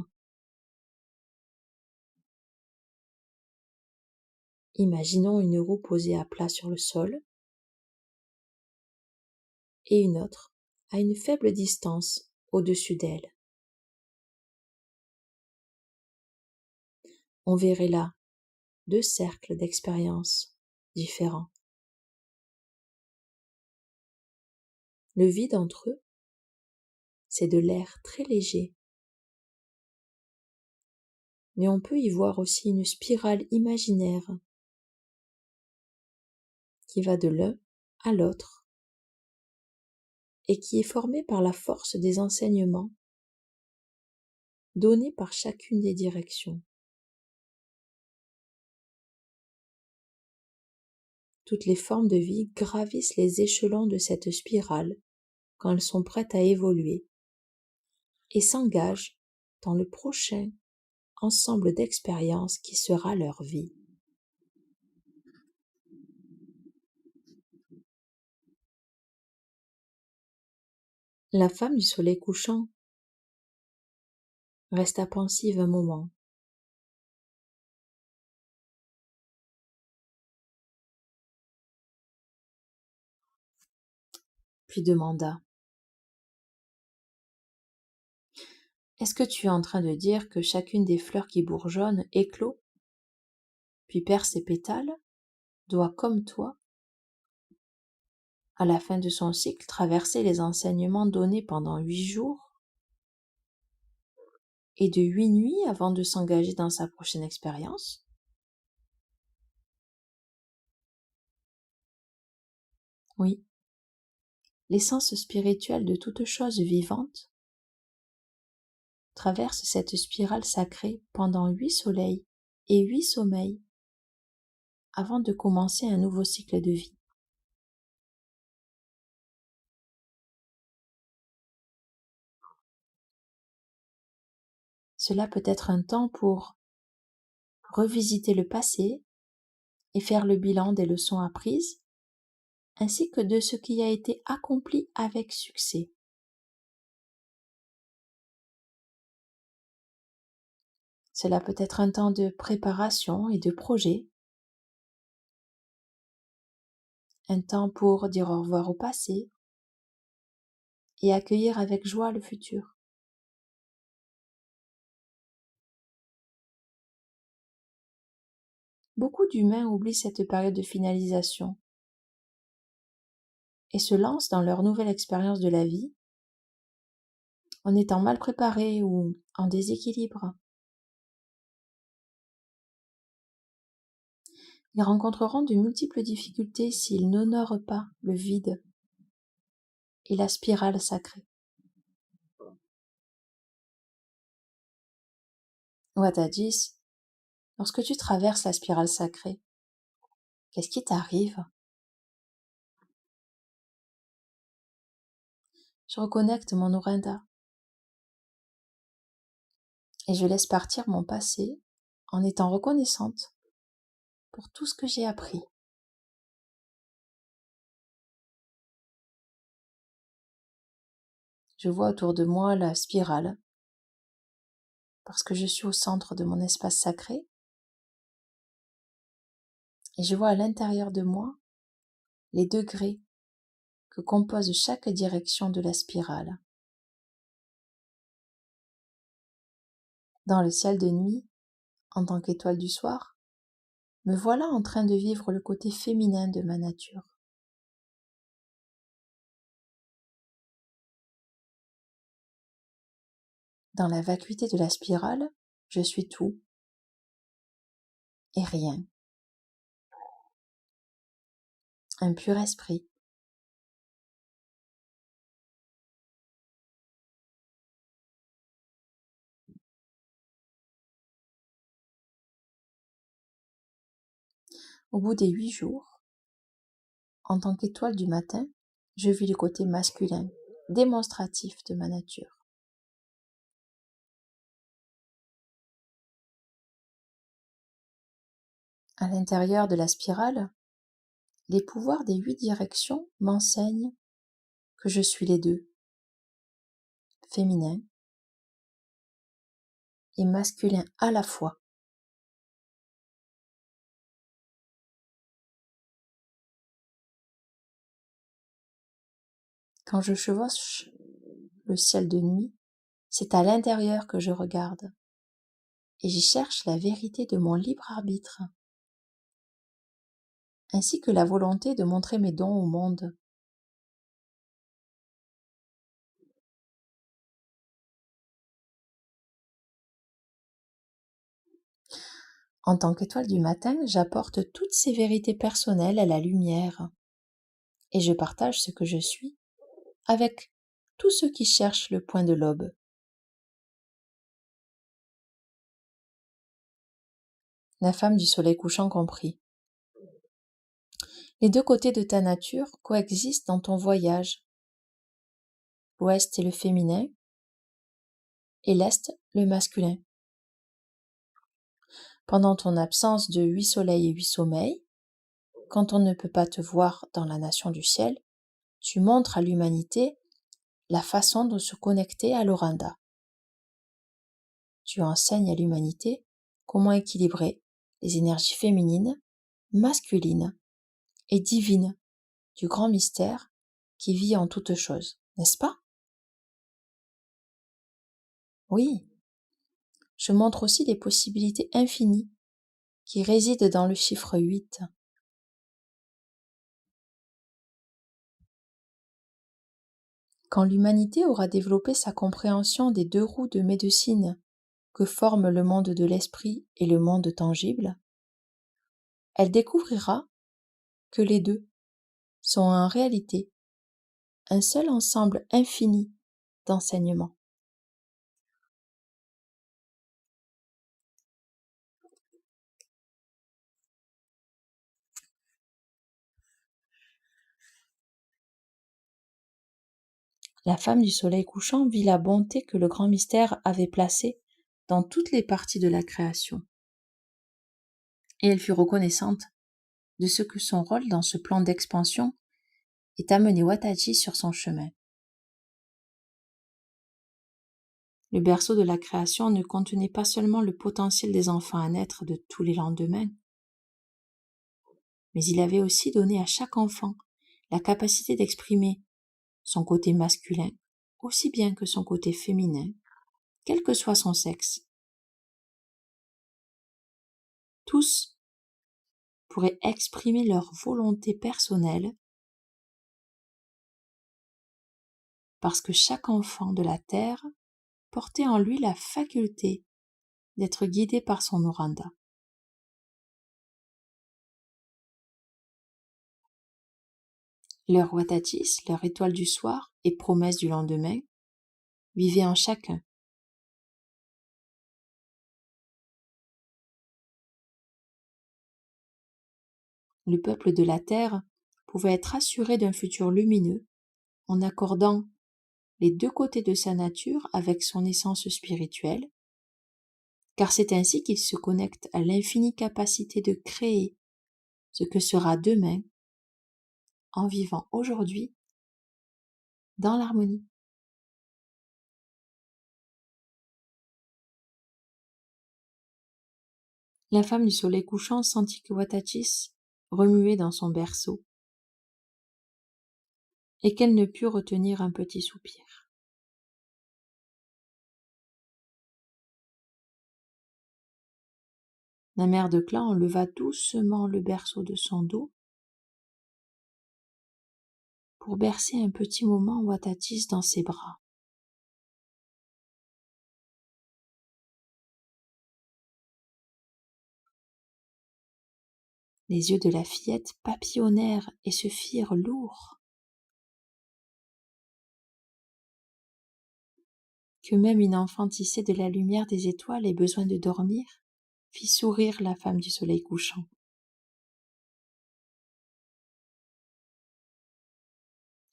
Imaginons une euro posée à plat sur le sol et une autre à une faible distance au-dessus d'elle. On verrait là 2 cercles d'expérience différents. Le vide entre eux, c'est de l'air très léger. Mais on peut y voir aussi une spirale imaginaire qui va de l'un à l'autre et qui est formée par la force des enseignements donnés par chacune des directions. Toutes les formes de vie gravissent les échelons de cette spirale quand elles sont prêtes à évoluer et s'engagent dans le prochain ensemble d'expériences qui sera leur vie. La femme du soleil couchant resta pensive un moment. Puis demanda: Est-ce que tu es en train de dire que chacune des fleurs qui bourgeonnent éclot, puis perd ses pétales, doit, comme toi, à la fin de son cycle, traverser les enseignements donnés pendant 8 jours et de 8 nuits avant de s'engager dans sa prochaine expérience? Oui, l'essence spirituelle de toute chose vivante traverse cette spirale sacrée pendant 8 soleils et 8 sommeils avant de commencer un nouveau cycle de vie. Cela peut être un temps pour revisiter le passé et faire le bilan des leçons apprises, ainsi que de ce qui a été accompli avec succès. Cela peut être un temps de préparation et de projet, un temps pour dire au revoir au passé et accueillir avec joie le futur. Beaucoup d'humains oublient cette période de finalisation et se lancent dans leur nouvelle expérience de la vie en étant mal préparés ou en déséquilibre. Ils rencontreront de multiples difficultés s'ils n'honorent pas le vide et la spirale sacrée. Watadis, lorsque tu traverses la spirale sacrée, qu'est-ce qui t'arrive? Je reconnecte mon Orinda et je laisse partir mon passé en étant reconnaissante pour tout ce que j'ai appris. Je vois autour de moi la spirale parce que je suis au centre de mon espace sacré et je vois à l'intérieur de moi les degrés que compose chaque direction de la spirale. Dans le ciel de nuit, en tant qu'étoile du soir, me voilà en train de vivre le côté féminin de ma nature. Dans la vacuité de la spirale, je suis tout et rien. Un pur esprit. Au bout des 8 jours, en tant qu'étoile du matin, je vis le côté masculin, démonstratif de ma nature. À l'intérieur de la spirale, les pouvoirs des 8 directions m'enseignent que je suis les deux, féminin et masculin à la fois. Quand je chevauche le ciel de nuit, c'est à l'intérieur que je regarde et j'y cherche la vérité de mon libre arbitre, ainsi que la volonté de montrer mes dons au monde. En tant qu'étoile du matin, j'apporte toutes ces vérités personnelles à la lumière et je partage ce que je suis avec tous ceux qui cherchent le point de l'aube. La femme du soleil couchant compris. Les deux côtés de ta nature coexistent dans ton voyage. L'ouest est le féminin et l'est le masculin. Pendant ton absence de 8 soleils et 8 sommeils, quand on ne peut pas te voir dans la nation du ciel, tu montres à l'humanité la façon de se connecter à l'Oranda. Tu enseignes à l'humanité comment équilibrer les énergies féminines, masculines et divines du grand mystère qui vit en toutes choses, n'est-ce pas? Oui, je montre aussi les possibilités infinies qui résident dans le chiffre 8. Quand l'humanité aura développé sa compréhension des deux roues de médecine que forment le monde de l'esprit et le monde tangible, elle découvrira que les deux sont en réalité un seul ensemble infini d'enseignements. La femme du soleil couchant vit la bonté que le grand mystère avait placée dans toutes les parties de la création. Et elle fut reconnaissante de ce que son rôle dans ce plan d'expansion est amené Wataji sur son chemin. Le berceau de la création ne contenait pas seulement le potentiel des enfants à naître de tous les lendemains, mais il avait aussi donné à chaque enfant la capacité d'exprimer son côté masculin aussi bien que son côté féminin, quel que soit son sexe. Tous pourraient exprimer leur volonté personnelle parce que chaque enfant de la Terre portait en lui la faculté d'être guidé par son Oranda. Leur Watatis, leur étoile du soir et promesse du lendemain, vivaient en chacun. Le peuple de la Terre pouvait être assuré d'un futur lumineux en accordant les deux côtés de sa nature avec son essence spirituelle, car c'est ainsi qu'il se connecte à l'infinie capacité de créer ce que sera demain en vivant aujourd'hui dans l'harmonie. La femme du soleil couchant sentit que Watatis remuait dans son berceau et qu'elle ne put retenir un petit soupir. La mère de clan enleva doucement le berceau de son dos pour bercer un petit moment Watatis dans ses bras. Les yeux de la fillette papillonnèrent et se firent lourds, que même une enfant tissée de la lumière des étoiles ait besoin de dormir, fit sourire la femme du soleil couchant.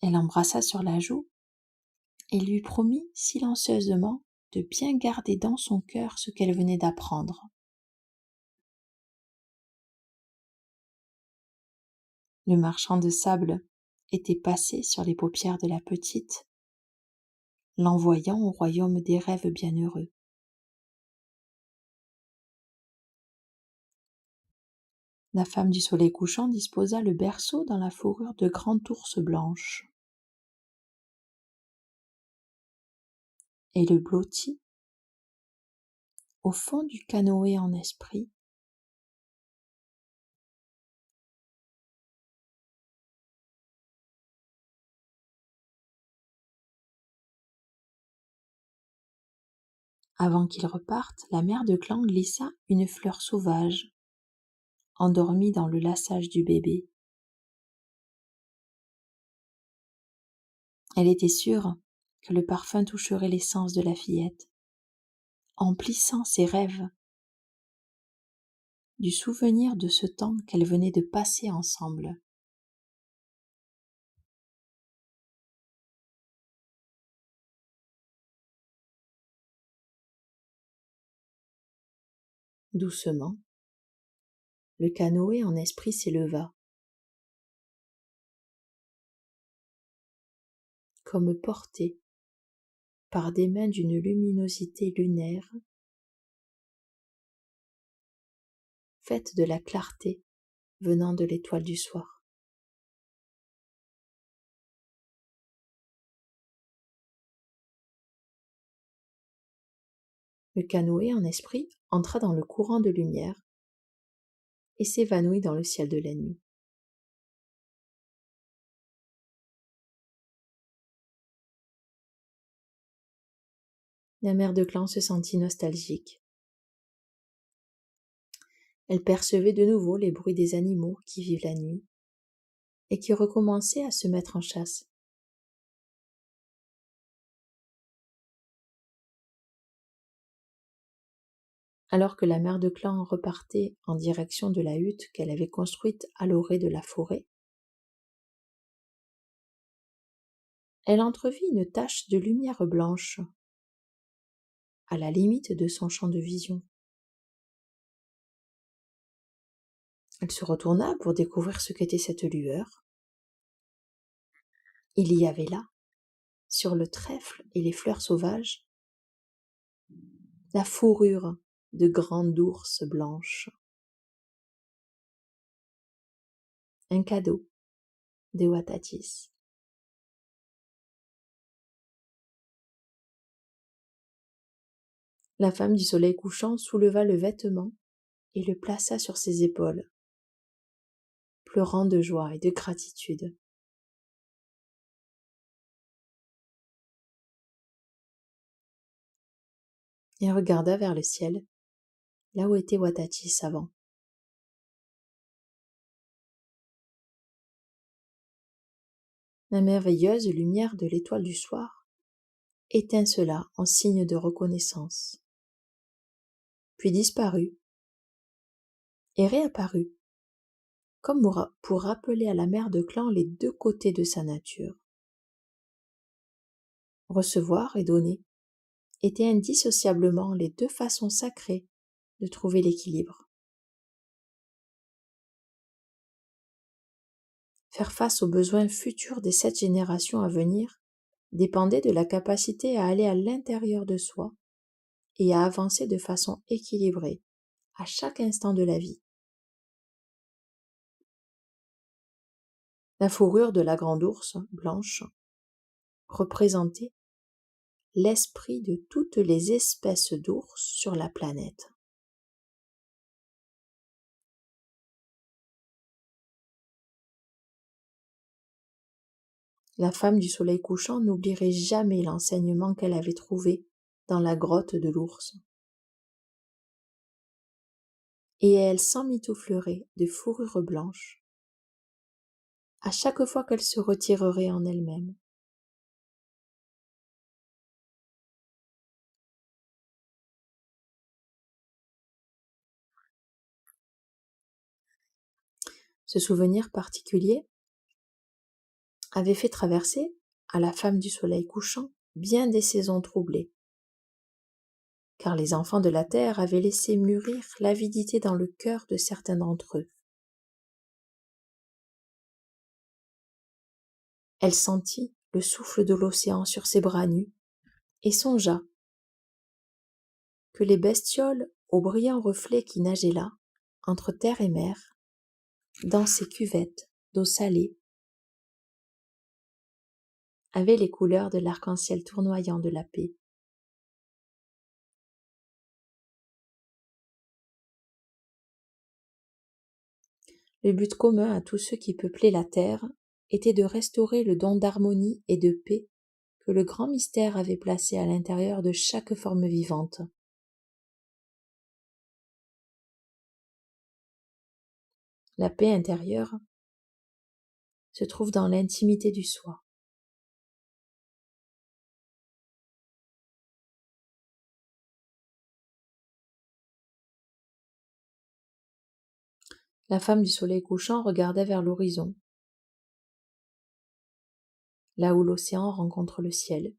Elle l'embrassa sur la joue et lui promit silencieusement de bien garder dans son cœur ce qu'elle venait d'apprendre. Le marchand de sable était passé sur les paupières de la petite, l'envoyant au royaume des rêves bienheureux. La femme du soleil couchant disposa le berceau dans la fourrure de grande ours blanche, et le blottit au fond du canoë en esprit, avant qu'il reparte. La mère de clan glissa une fleur sauvage, endormie dans le lassage du bébé. Elle était sûre que le parfum toucherait l'essence de la fillette, emplissant ses rêves du souvenir de ce temps qu'elles venaient de passer ensemble. Doucement, le canoë en esprit s'éleva, comme porté par des mains d'une luminosité lunaire, faite de la clarté venant de l'étoile du soir. Le canoë en esprit entra dans le courant de lumière et s'évanouit dans le ciel de la nuit. La mère de clan se sentit nostalgique. Elle percevait de nouveau les bruits des animaux qui vivent la nuit, et qui recommençait à se mettre en chasse. Alors que la mère de clan repartait en direction de la hutte qu'elle avait construite à l'orée de la forêt, elle entrevit une tache de lumière blanche à la limite de son champ de vision. Elle se retourna pour découvrir ce qu'était cette lueur. Il y avait là, sur le trèfle et les fleurs sauvages, la fourrure de grandes ours blanches. Un cadeau des Watatis. La femme du soleil couchant souleva le vêtement et le plaça sur ses épaules, pleurant de joie et de gratitude. Et regarda vers le ciel, là où était Watatis avant. La merveilleuse lumière de l'étoile du soir étincela en signe de reconnaissance, puis disparut et réapparut, comme pour rappeler à la mère de clan les deux côtés de sa nature. Recevoir et donner étaient indissociablement les deux façons sacrées de trouver l'équilibre. Faire face aux besoins futurs des 7 générations à venir dépendait de la capacité à aller à l'intérieur de soi et à avancer de façon équilibrée à chaque instant de la vie. La fourrure de la grande ours blanche représentait l'esprit de toutes les espèces d'ours sur la planète. La femme du soleil couchant n'oublierait jamais l'enseignement qu'elle avait trouvé dans la grotte de l'ours. Et elle s'emmitouflerait de fourrure blanche à chaque fois qu'elle se retirerait en elle-même. Ce souvenir particulier avait fait traverser à la femme du soleil couchant bien des saisons troublées, car les enfants de la terre avaient laissé mûrir l'avidité dans le cœur de certains d'entre eux. Elle sentit le souffle de l'océan sur ses bras nus et songea que les bestioles aux brillants reflets qui nageaient là, entre terre et mer, dans ces cuvettes d'eau salée, avaient les couleurs de l'arc-en-ciel tournoyant de la paix. Le but commun à tous ceux qui peuplaient la terre était de restaurer le don d'harmonie et de paix que le grand mystère avait placé à l'intérieur de chaque forme vivante. La paix intérieure se trouve dans l'intimité du soi. La femme du soleil couchant regardait vers l'horizon, là où l'océan rencontre le ciel,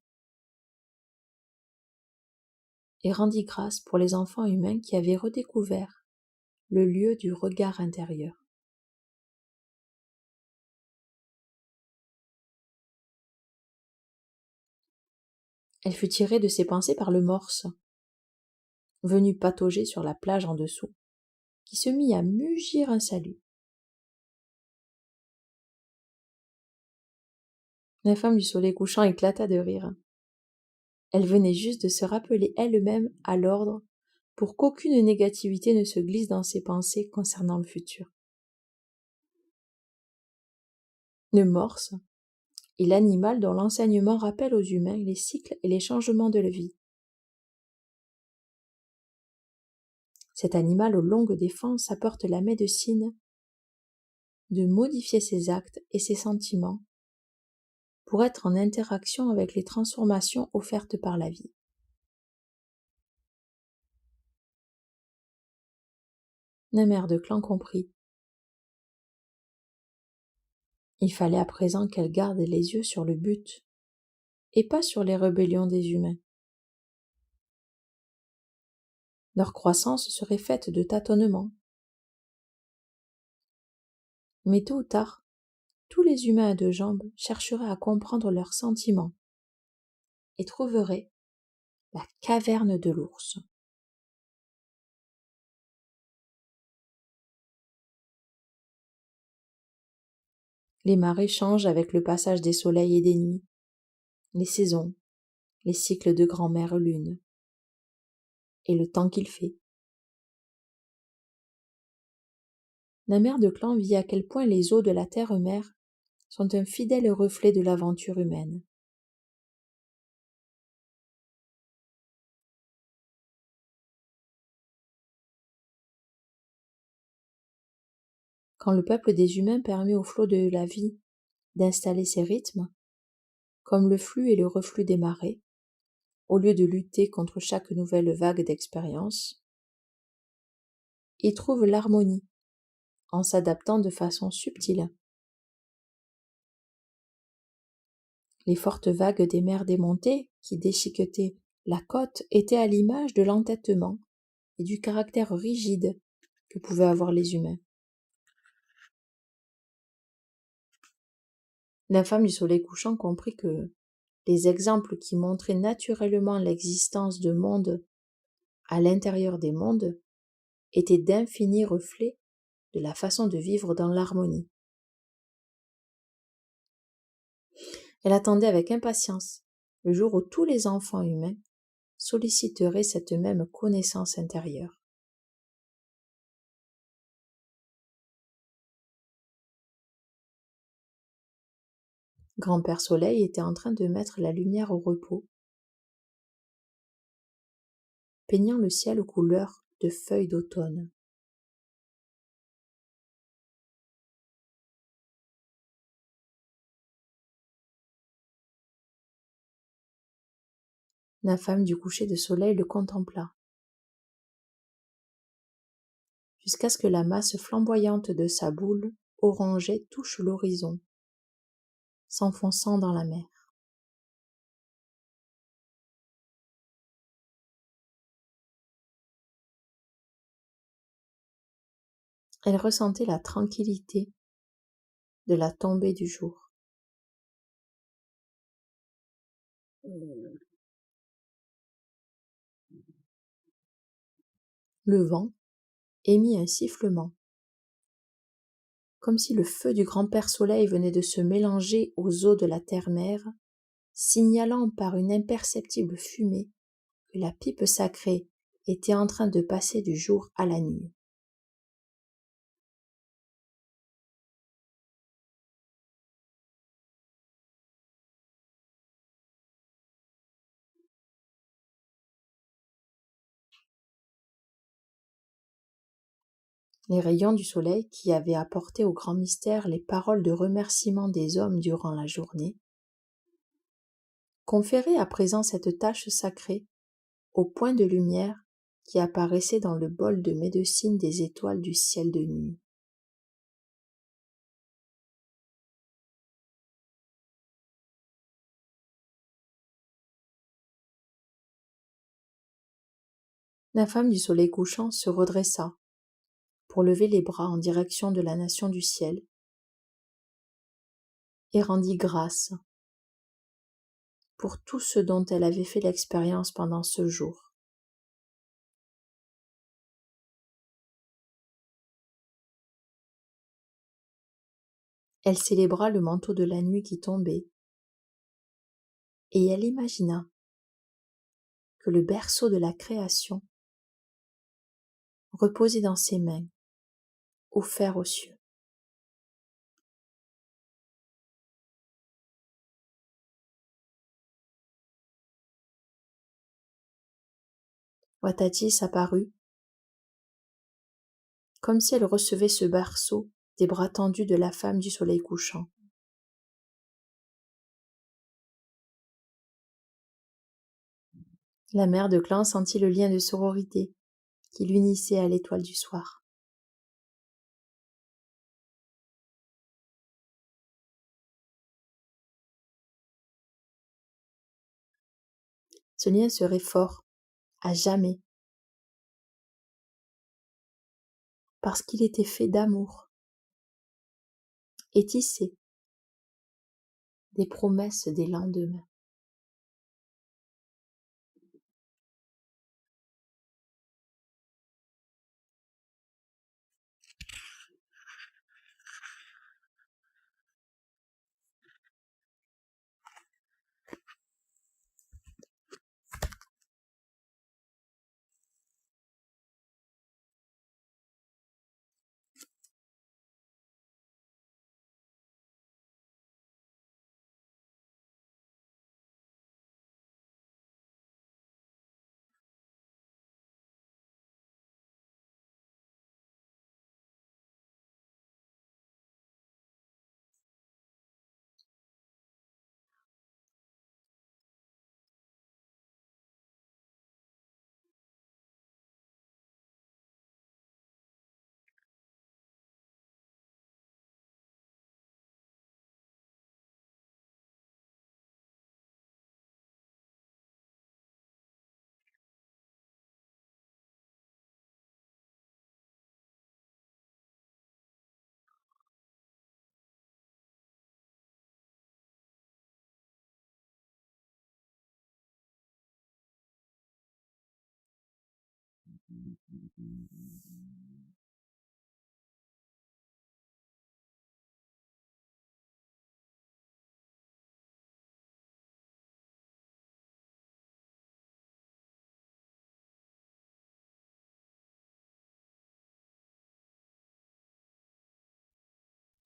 et rendit grâce pour les enfants humains qui avaient redécouvert le lieu du regard intérieur. Elle fut tirée de ses pensées par le morse, venu patauger sur la plage en dessous, qui se mit à mugir un salut. La femme du soleil couchant éclata de rire. Elle venait juste de se rappeler elle-même à l'ordre pour qu'aucune négativité ne se glisse dans ses pensées concernant le futur. Le morse est l'animal dont l'enseignement rappelle aux humains les cycles et les changements de la vie. Cet animal aux longues défenses apporte la médecine de modifier ses actes et ses sentiments pour être en interaction avec les transformations offertes par la vie. La mère de clan comprit. Il fallait à présent qu'elle garde les yeux sur le but et pas sur les rébellions des humains. Leur croissance serait faite de tâtonnements. Mais tôt ou tard, tous les humains à deux jambes chercheraient à comprendre leurs sentiments et trouveraient la caverne de l'ours. Les marées changent avec le passage des soleils et des nuits, les saisons, les cycles de grand-mère lune, et le temps qu'il fait. La mère de clan vit à quel point les eaux de la terre-mère sont un fidèle reflet de l'aventure humaine. Quand le peuple des humains permet au flot de la vie d'installer ses rythmes, comme le flux et le reflux des marées, au lieu de lutter contre chaque nouvelle vague d'expérience, il trouve l'harmonie en s'adaptant de façon subtile. Les fortes vagues des mers démontées qui déchiquetaient la côte étaient à l'image de l'entêtement et du caractère rigide que pouvaient avoir les humains. La femme du soleil couchant comprit que les exemples qui montraient naturellement l'existence de mondes à l'intérieur des mondes étaient d'infinis reflets de la façon de vivre dans l'harmonie. Elle attendait avec impatience le jour où tous les enfants humains solliciteraient cette même connaissance intérieure. Grand-père Soleil était en train de mettre la lumière au repos, peignant le ciel aux couleurs de feuilles d'automne. La femme du coucher de soleil le contempla, jusqu'à ce que la masse flamboyante de sa boule orangée touche l'horizon, s'enfonçant dans la mer. Elle ressentait la tranquillité de la tombée du jour. Le vent émit un sifflement, comme si le feu du grand-père Soleil venait de se mélanger aux eaux de la terre-mère, signalant par une imperceptible fumée que la pipe sacrée était en train de passer du jour à la nuit. Les rayons du soleil, qui avaient apporté au grand mystère les paroles de remerciement des hommes durant la journée, conféraient à présent cette tâche sacrée au point de lumière qui apparaissait dans le bol de médecine des étoiles du ciel de nuit. La femme du soleil couchant se redressa pour lever les bras en direction de la nation du ciel et rendit grâce pour tout ce dont elle avait fait l'expérience pendant ce jour. Elle célébra le manteau de la nuit qui tombait et elle imagina que le berceau de la création reposait dans ses mains, offert aux cieux. Watatis apparut, comme si elle recevait ce berceau des bras tendus de la femme du soleil couchant. La mère de clan sentit le lien de sororité qui l'unissait à l'étoile du soir. Ce lien serait fort, à jamais, parce qu'il était fait d'amour et tissé des promesses des lendemains.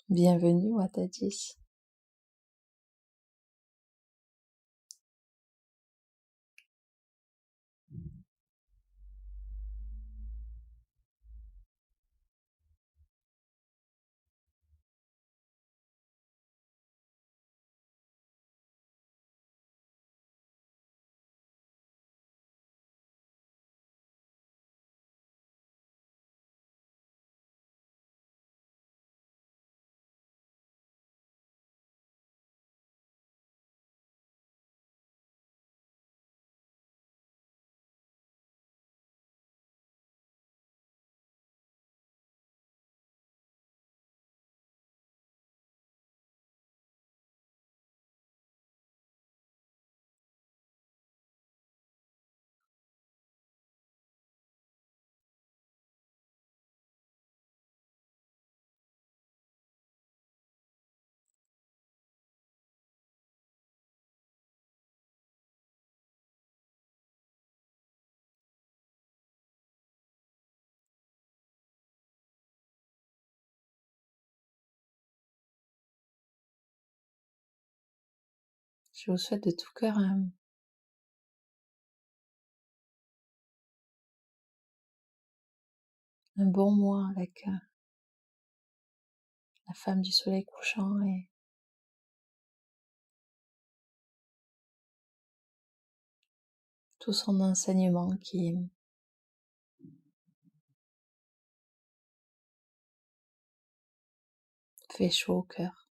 Bienvenue Watadis. Je vous souhaite de tout cœur un bon mois avec la femme du soleil couchant et tout son enseignement qui fait chaud au cœur.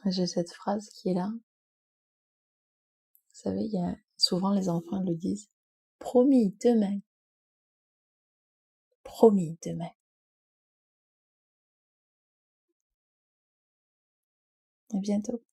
J'ai cette phrase qui est là. Vous savez, souvent les enfants le disent. Promis, demain. Promis, demain. À bientôt.